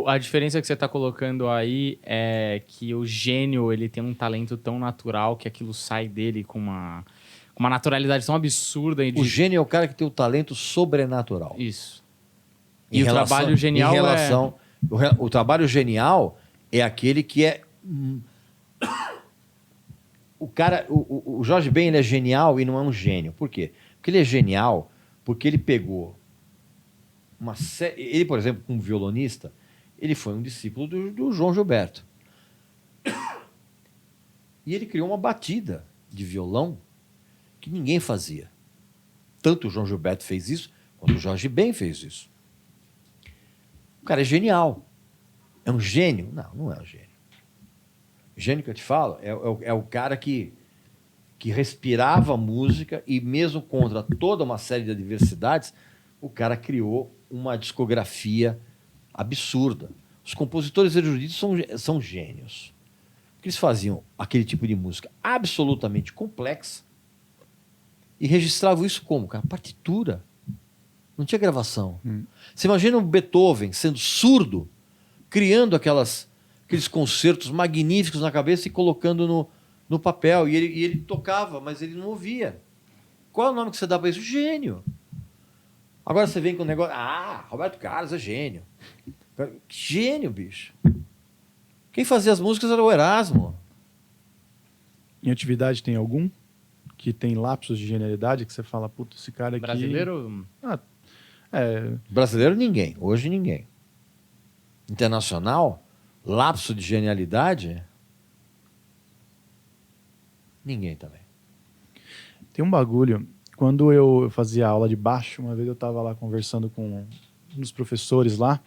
B: A diferença que você está colocando aí é que o gênio ele tem um talento tão natural que aquilo sai dele com uma naturalidade tão absurda.
C: O gênio é o cara que tem o talento sobrenatural.
B: Isso.
C: E
B: o trabalho genial
C: o trabalho genial é aquele que é... O cara... O Jorge Ben ele é genial e não é um gênio. Por quê? Porque ele é genial porque ele pegou uma série... Ele, por exemplo, como violonista, ele foi um discípulo do João Gilberto. E ele criou uma batida de violão que ninguém fazia. Tanto o João Gilberto fez isso, quanto o Jorge Ben fez isso. O cara é genial. É um gênio? Não, não é um gênio. O gênio que eu te falo é o cara que respirava música e mesmo contra toda uma série de adversidades, o cara criou uma discografia absurda. Os compositores eruditos são gênios. Porque eles faziam aquele tipo de música absolutamente complexa e registravam isso como? Cara, partitura. Não tinha gravação. Você imagina o Beethoven sendo surdo, criando aqueles concertos magníficos na cabeça e colocando no papel. E ele tocava, mas ele não ouvia. Qual é o nome que você dá para isso? Gênio. Agora você vem com o negócio... Roberto Carlos é gênio. Que gênio, bicho. Quem fazia as músicas era o Erasmo.
A: Em atividade tem algum que tem lapsos de genialidade que você fala, puta, esse cara aqui...
B: Brasileiro?
C: Brasileiro, ninguém. Hoje, ninguém. Internacional, lapso de genialidade... Ninguém também.
A: Tem um bagulho... Quando eu fazia aula de baixo, uma vez eu estava lá conversando com um dos professores lá,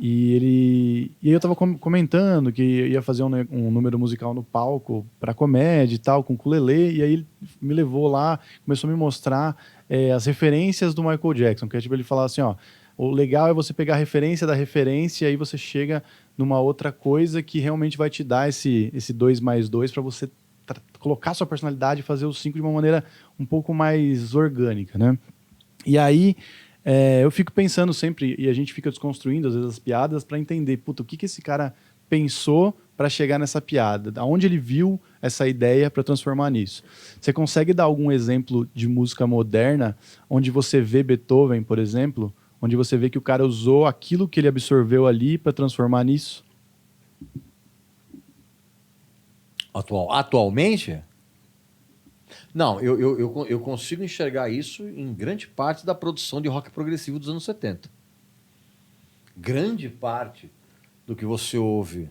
A: e eu estava comentando que ia fazer um número musical no palco para comédia e tal, com ukulele, e aí ele me levou lá, começou a me mostrar as referências do Michael Jackson, que é tipo ele falar assim, ó, o legal é você pegar a referência da referência e aí você chega numa outra coisa que realmente vai te dar esse 2 mais 2 para você colocar sua personalidade e fazer os 5 de uma maneira um pouco mais orgânica, né? E aí eu fico pensando sempre, e a gente fica desconstruindo às vezes as piadas para entender, puta, o que esse cara pensou para chegar nessa piada? Aonde ele viu essa ideia para transformar nisso? Você consegue dar algum exemplo de música moderna onde você vê Beethoven, por exemplo, onde você vê que o cara usou aquilo que ele absorveu ali para transformar nisso?
C: Atualmente? Não, eu consigo enxergar isso em grande parte da produção de rock progressivo dos anos 70. Grande parte do que você ouve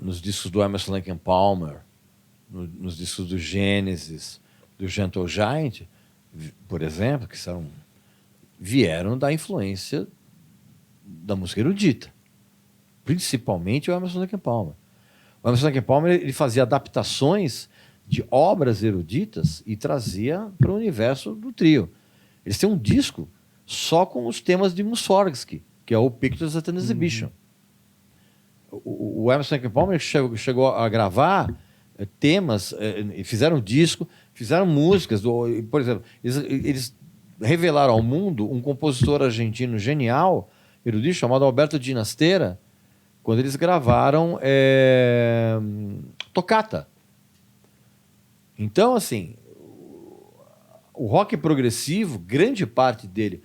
C: nos discos do Emerson Lake and Palmer, nos discos do Genesis, do Gentle Giant, por exemplo, que vieram da influência da música erudita. Principalmente o Emerson Lake and Palmer. O Emerson Lake and Palmer ele fazia adaptações de obras eruditas e trazia para o universo do trio. Eles têm um disco só com os temas de Mussorgsky, que é o Pictures at an Exhibition. O Emerson Lake and Palmer chegou a gravar temas, fizeram disco, fizeram músicas. Por exemplo, eles revelaram ao mundo um compositor argentino genial, erudito, chamado Alberto Ginastera, quando eles gravaram Toccata. Então, assim, o rock progressivo, grande parte dele,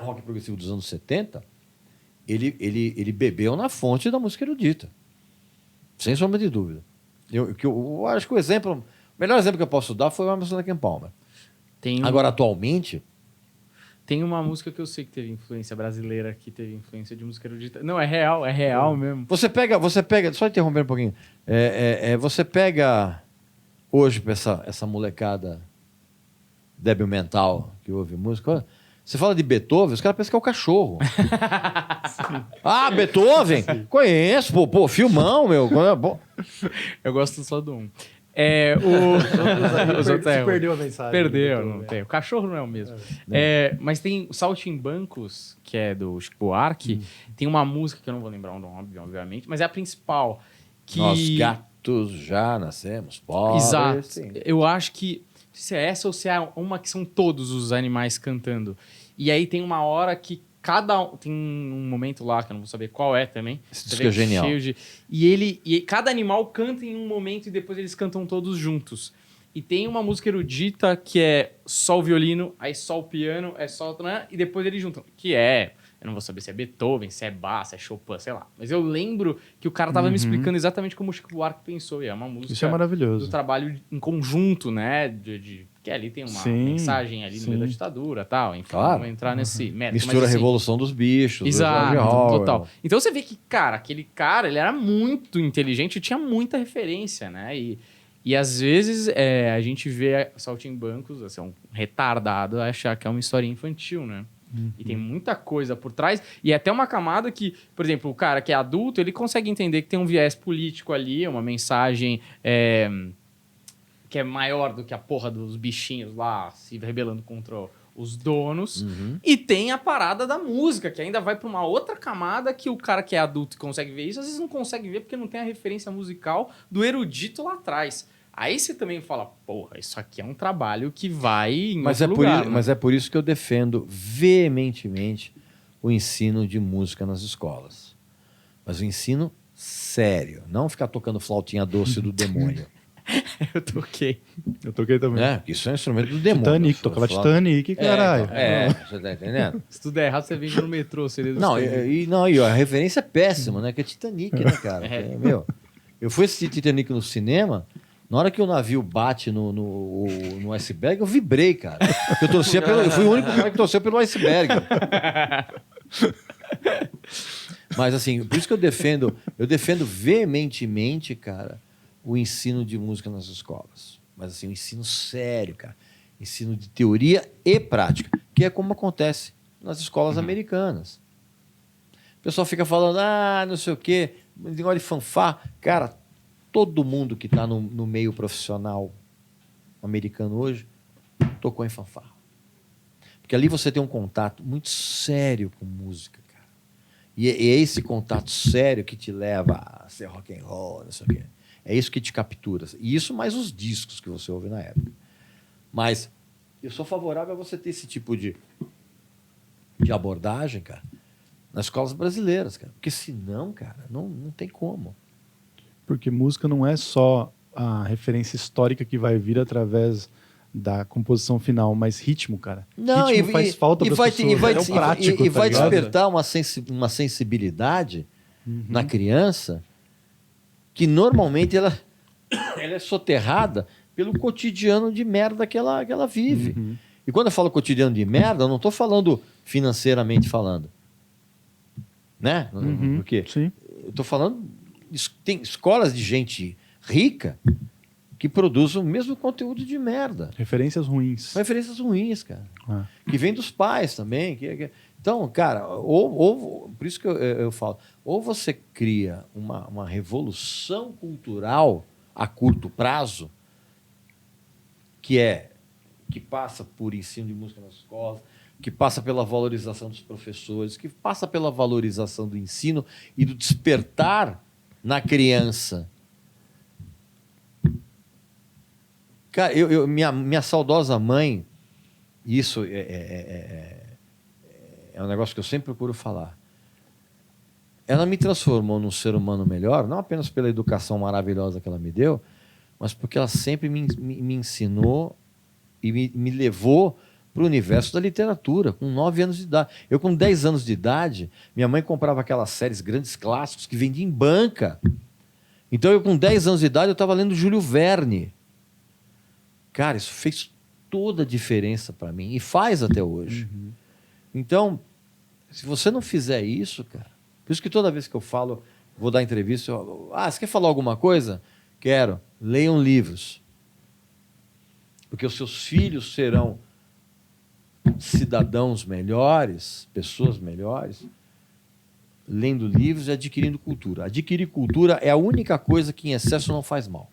C: o rock progressivo dos anos 70, ele bebeu na fonte da música erudita. Sem sombra de dúvida. Eu acho que o melhor exemplo que eu posso dar foi o Emerson Lake and Palmer. Agora, atualmente...
B: Tem uma música que eu sei que teve influência brasileira, que teve influência de música erudita. Não, é real mesmo.
C: Você pega, só interrompendo um pouquinho, você pega hoje para essa molecada débil mental que ouve música, você fala de Beethoven, os caras pensam que é o cachorro. Beethoven? Sim. Conheço, pô, filmão, meu.
B: Eu gosto só do um.
A: Você perdeu a mensagem.
B: Perdeu, não tem. O cachorro não é o mesmo. Mas tem o Saltimbancos, que é do Chico Buarque. Tem uma música que eu não vou lembrar o nome, obviamente, mas é a principal, que...
C: Nós gatos já nascemos pobres.
B: Exato.
C: Sim.
B: Eu acho que se é essa ou se é uma que são todos os animais cantando. E aí tem uma hora que tem um momento lá que eu não vou saber qual é também.
C: Esse
B: Você
C: disco
B: vê
C: é genial.
B: E cada animal canta em um momento e depois eles cantam todos juntos. E tem uma música erudita que é só o violino, aí só o piano, é só e depois eles juntam. Que é, eu não vou saber se é Beethoven, se é Bach, se é Chopin, sei lá. Mas eu lembro que o cara tava me explicando exatamente como o Chico Buarque pensou. E é uma música
A: Isso é maravilhoso.
B: do trabalho em conjunto, né? Porque ali tem uma mensagem ali no meio da ditadura e tal. Enfim,
C: Claro.
B: vamos entrar nesse mérito.
C: Mistura
B: Mas,
C: a
B: assim,
C: Revolução dos Bichos. do
B: exato,
C: George Orwell.
B: total. Então você vê que, cara, aquele cara, ele era muito inteligente e tinha muita referência, né? E às vezes a gente vê Saltimbancos, assim, um retardado, achar que é uma história infantil, né? E tem muita coisa por trás. E é até uma camada que, por exemplo, o cara que é adulto, ele consegue entender que tem um viés político ali, uma mensagem que é maior do que a porra dos bichinhos lá se rebelando contra os donos. E tem a parada da música, que ainda vai pra uma outra camada que o cara que é adulto e consegue ver isso, às vezes não consegue ver porque não tem a referência musical do erudito lá atrás. Aí você também fala, porra, isso aqui é um trabalho que vai em
C: Mas
B: outro
C: é, por
B: lugar,
C: isso,
B: né?
C: mas é por isso que eu defendo veementemente o ensino de música nas escolas. Mas o ensino sério. Não ficar tocando flautinha doce do demônio.
B: Eu toquei.
A: Eu toquei também.
C: Né? Porque isso é um instrumento do demônio.
A: Titanic, tocava Titanic, caralho.
C: Você tá entendendo?
B: Se tudo der errado, você vem no metrô, seria do
C: Não,
B: Titanic.
C: e a referência é péssima, né? Que é Titanic, né, cara? Meu, eu fui assistir Titanic no cinema, na hora que o navio bate no iceberg, eu vibrei, cara. Eu fui o único cara que torceu pelo iceberg. Mas assim, por isso que eu defendo veementemente, cara, o ensino de música nas escolas. Mas assim, o ensino sério, cara. Ensino de teoria e prática, que é como acontece nas escolas americanas. O pessoal fica falando, não sei o quê, negócio de fanfarra. Cara, todo mundo que está no meio profissional americano hoje tocou em fanfarra. Porque ali você tem um contato muito sério com música, cara. E é esse contato sério que te leva a ser rock and roll, não sei o quê. É isso que te captura. E isso mais os discos que você ouve na época. Mas eu sou favorável a você ter esse tipo de abordagem, cara, nas escolas brasileiras, cara. Porque senão, cara, não tem como.
A: Porque música não é só a referência histórica que vai vir através da composição final, mas ritmo, cara.
C: Não,
A: ritmo faz falta para as pessoas. É o prático,
C: e
A: tá
C: vai
A: ligado?
C: despertar uma sensibilidade na criança que normalmente ela é soterrada pelo cotidiano de merda que ela vive. E quando eu falo cotidiano de merda, eu não estou falando financeiramente falando. Né? Porque
A: Sim.
C: eu estou falando... Tem escolas de gente rica que produzem o mesmo conteúdo de merda.
A: Referências ruins.
C: Referências ruins, cara. Que vem dos pais também. Então, cara, por isso que eu falo, ou você cria uma revolução cultural a curto prazo, que passa por ensino de música nas escolas, que passa pela valorização dos professores, que passa pela valorização do ensino e do despertar na criança. Cara, minha saudosa mãe, isso é um negócio que eu sempre procuro falar. Ela me transformou num ser humano melhor, não apenas pela educação maravilhosa que ela me deu, mas porque ela sempre me ensinou e me levou para o universo da literatura, com 9 anos de idade. Eu, com 10 anos de idade, minha mãe comprava aquelas séries grandes clássicos que vendia em banca. Então, eu, com 10 anos de idade, eu estava lendo Júlio Verne. Cara, isso fez toda a diferença para mim, e faz até hoje. Então, se você não fizer isso, cara, por isso que toda vez que eu falo, vou dar entrevista, você quer falar alguma coisa? Quero. Leiam livros. Porque os seus filhos serão cidadãos melhores, pessoas melhores, lendo livros e adquirindo cultura. Adquirir cultura é a única coisa que em excesso não faz mal.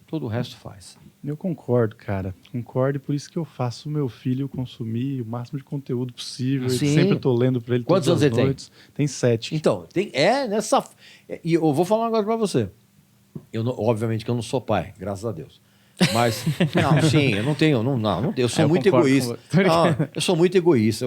C: Todo o resto faz.
A: Eu concordo, cara. Concordo, e por isso que eu faço o meu filho consumir o máximo de conteúdo possível. E
C: Sim.
A: sempre tô lendo para ele
C: Quantos
A: todas
C: anos
A: as
C: ele tem?
A: noites. Tem 7.
C: Então, nessa. E eu vou falar um negócio pra você. Obviamente que eu não sou pai, graças a Deus. Mas, não, sim, eu não tenho. Eu sou
B: Eu
C: muito
B: concordo com
C: egoísta.
B: você.
C: Não, eu sou muito egoísta.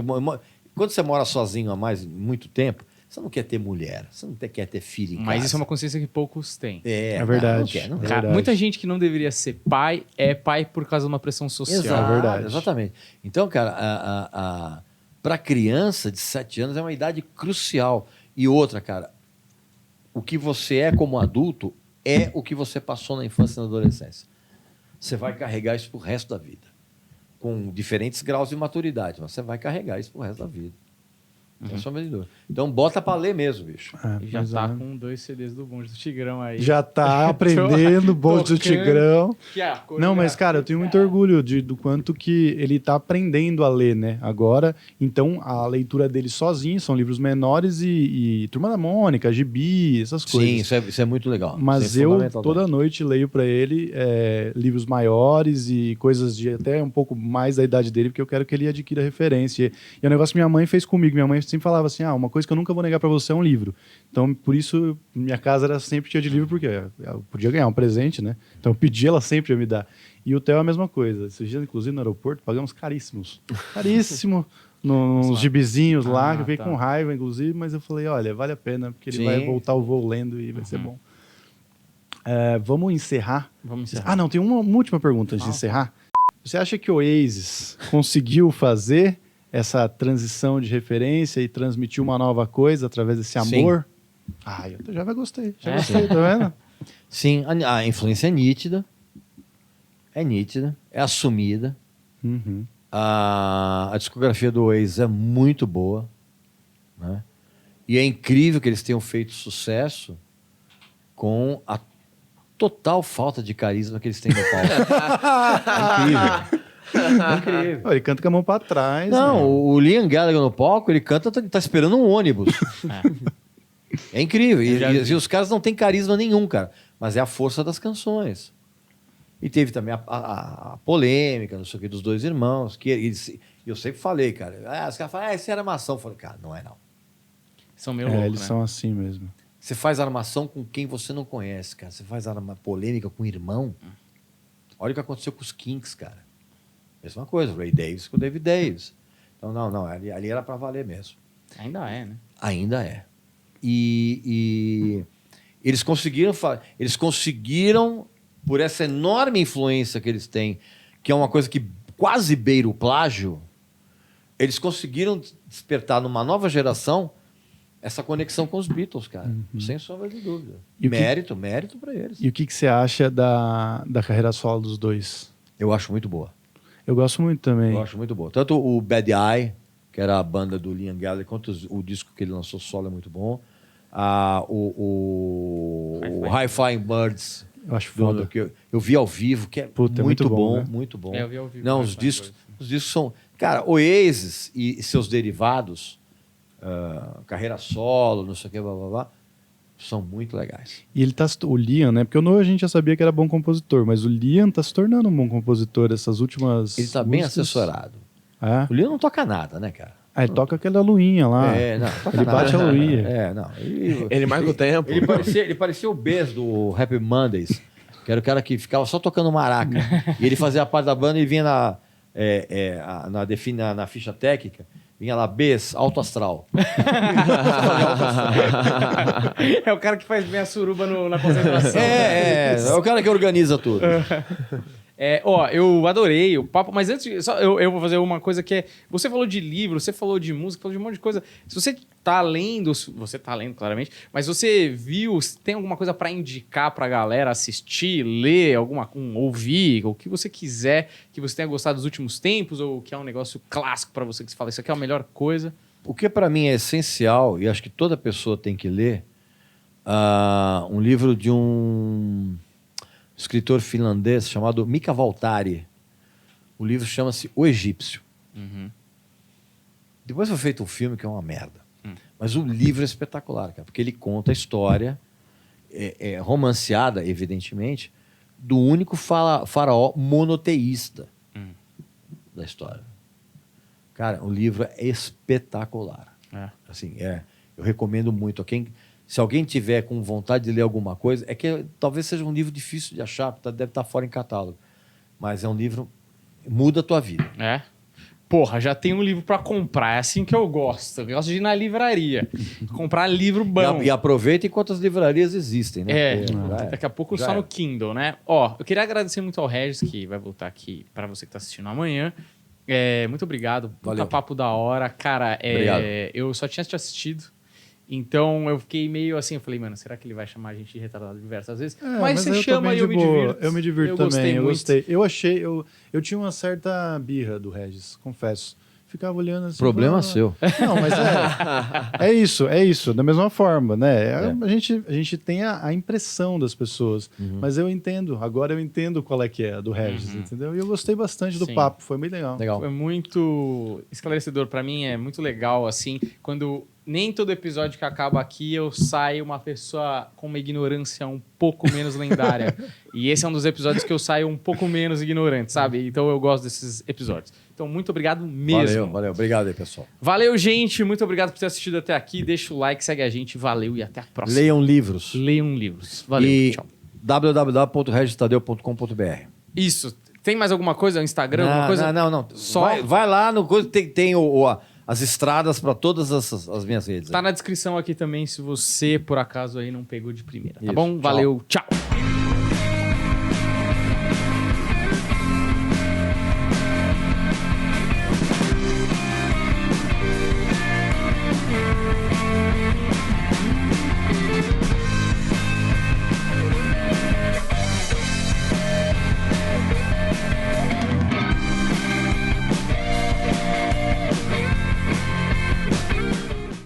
C: Quando você mora sozinho há muito tempo, você não quer ter mulher, você não quer ter filho em
B: Mas
C: casa.
B: isso é uma consciência que poucos têm.
A: É verdade.
C: Não quer, não
A: É
C: quer.
B: Cara,
A: verdade.
B: muita gente que não deveria ser pai é pai por causa de uma pressão social.
C: Exato,
A: É verdade.
C: Exatamente. Então, cara, para criança de 7 anos é uma idade crucial. E outra, cara, o que você é como adulto é o que você passou na infância e na adolescência. Você vai carregar isso pro resto da vida. Com diferentes graus de maturidade, mas você vai carregar isso pro resto da vida. Sem sombra de dúvida. Então, bota pra ler mesmo, bicho.
B: E já
A: Pois
B: tá
A: é.
B: com 2 CDs do Bonde do Tigrão aí.
A: Já tá aprendendo bonde do
B: tocando.
A: Tigrão.
B: Que a
A: Não, mas, cara, eu tenho muito orgulho do quanto que ele tá aprendendo a ler, né? Agora, então, a leitura dele sozinho são livros menores e Turma da Mônica, Gibi, essas coisas.
C: Sim, isso é muito legal.
A: Mas
C: Isso é
A: eu,
C: fundamental
A: toda
C: também.
A: noite, leio pra ele livros maiores e coisas de até um pouco mais da idade dele, porque eu quero que ele adquira referência. E é um negócio que minha mãe fez comigo. Minha mãe sempre falava assim, uma coisa que eu nunca vou negar pra você é um livro. Então, por isso, minha casa era sempre cheia de livro, porque eu podia ganhar um presente, né? Então, eu pedi, ela sempre ia me dar. E o Theo é a mesma coisa. Esses dias, inclusive, no aeroporto, pagamos caríssimos. Caríssimo. Nos gibizinhos lá, que eu fiquei
B: tá.
A: com raiva, inclusive, mas eu falei, olha, vale a pena, porque ele
C: Sim.
A: vai voltar o voo lendo e vai ser bom. Vamos encerrar?
B: Vamos encerrar.
A: Ah, não, tem uma última pergunta antes de encerrar. Você acha que o Oasis conseguiu fazer essa transição de referência e transmitir uma nova coisa através desse
C: Sim.
A: amor? Ah, eu já gostei. Já
B: É?
A: gostei, tá vendo?
C: Sim, a influência é nítida. É assumida.
A: Uhum.
C: A discografia do Oasis é muito boa, né? E é incrível que eles tenham feito sucesso com a total falta de carisma que eles têm no palco. É incrível. É incrível.
A: Ó, ele canta com a mão pra trás.
C: Não,
A: né?
C: o Liam Gallagher no palco, ele canta, tá esperando um ônibus. É incrível. E os caras não têm carisma nenhum, cara. Mas é a força das canções. E teve também a polêmica, não sei o que, dos dois irmãos. Eu sempre falei, cara. Os caras falam, isso era armação. Eu falei, cara, não é não.
B: São meio loucos,
A: Eles
B: né?
A: são assim mesmo.
C: Você faz armação com quem você não conhece, cara. Você faz polêmica com o irmão. Olha o que aconteceu com os Kinks, cara. Mesma coisa, o Ray Davis com o David Davis. Então, não, ali era pra valer mesmo.
B: Ainda é, né?
C: Ainda é. E eles conseguiram, por essa enorme influência que eles têm, que é uma coisa que quase beira o plágio, eles conseguiram despertar numa nova geração essa conexão com os Beatles, cara. Sem sombra de dúvida.
A: E o que-
C: Mérito para eles.
A: E o que você acha da carreira solo dos dois?
C: Eu acho muito boa.
A: Eu gosto muito também.
C: Eu acho muito boa. Tanto o Bad Eye, que era a banda do Liam Gallagher, quanto o disco que ele lançou solo é muito bom. O High Flying Birds,
A: Eu acho foda.
C: que eu vi ao vivo, que é
A: Puta, é
C: muito
A: muito bom,
C: bom,
A: né?
C: muito bom.
B: Eu vi ao vivo,
C: Não,
B: High
C: os
B: Flying
C: discos
B: Birds.
C: são... Cara, Oasis e seus derivados, carreira solo, não sei o que, blá, blá, blá, são muito legais.
A: E ele tá, o Liam, né? Porque o Noah a gente já sabia que era bom compositor, mas o Liam tá se tornando um bom compositor essas últimas.
C: Ele tá bem
A: músicas.
C: assessorado.
A: É.
C: O Liam não toca nada, né, cara?
A: Ele toca aquela luinha lá.
C: Não, toca
A: Ele
C: nada.
A: bate a luinha.
C: Não.
D: Ele marca o tempo.
C: Ele parecia o Bez do Happy Mondays, que era o cara que ficava só tocando maraca. E ele fazia a parte da banda e vinha na ficha técnica, vinha lá, Bez, alto astral.
B: É o cara que faz bem a suruba na concentração.
C: É o cara que organiza tudo.
B: Eu adorei o papo, mas antes, eu vou fazer uma coisa que é... Você falou de livro, você falou de música, falou de um monte de coisa. Se você tá lendo claramente, mas você viu, tem alguma coisa pra indicar pra galera assistir, ler, ouvir, o que você quiser, que você tenha gostado dos últimos tempos, ou que é um negócio clássico pra você, que você fala, isso aqui é a melhor coisa?
C: O que para mim é essencial, e acho que toda pessoa tem que ler, um livro de um escritor finlandês chamado Mika Waltari. O livro chama-se O Egípcio. Depois foi feito um filme que é uma merda. Mas o livro é espetacular, cara, porque ele conta a história, romanceada, evidentemente, do único faraó monoteísta da história. Cara, o livro é espetacular. Assim, eu recomendo muito. Se alguém tiver com vontade de ler alguma coisa, é que talvez seja um livro difícil de achar, porque deve estar fora em catálogo. Mas é um livro que muda a tua vida.
B: Porra, já tem um livro pra comprar. É assim que eu gosto. Eu gosto de ir na livraria. Comprar livro bom.
C: E aproveita enquanto as livrarias existem, né?
B: Daqui a pouco só no Kindle, né? Ó, eu queria agradecer muito ao Regis, que vai voltar aqui pra você que tá assistindo amanhã. Muito obrigado. Puta papo da hora. Cara, eu só tinha te assistido. Então eu fiquei meio assim, eu falei, mano, será que ele vai chamar a gente de retardado diversas vezes? Mas você chama e eu me divirto.
A: Eu me divirto também, eu gostei. Eu tinha uma certa birra do Regis, confesso. Ficava olhando assim.
C: Problema seu.
A: Não, mas é isso, da mesma forma, né? A gente tem a impressão das pessoas, mas agora eu entendo qual é que é a do Regis, entendeu? E eu gostei bastante do papo, foi bem legal.
B: Foi muito esclarecedor pra mim, é muito legal, assim, quando nem todo episódio que acaba aqui eu saio uma pessoa com uma ignorância um pouco menos lendária. E esse é um dos episódios que eu saio um pouco menos ignorante, sabe? Então eu gosto desses episódios. Então, muito obrigado mesmo.
C: Valeu. Obrigado aí, pessoal.
B: Valeu, gente. Muito obrigado por ter assistido até aqui. Deixa o like, segue a gente. Valeu e até a próxima.
C: Leiam livros.
B: Valeu, tchau.
C: www.registadeu.com.br.
B: Isso. Tem mais alguma coisa? Instagram? Alguma coisa?
C: Não.
B: Só...
C: Vai lá no coisa, tem as estradas para todas as minhas redes.
B: Tá na descrição aqui também, se você, por acaso, aí não pegou de primeira. Tá
C: Isso,
B: bom?
C: tchau.
B: Valeu, tchau.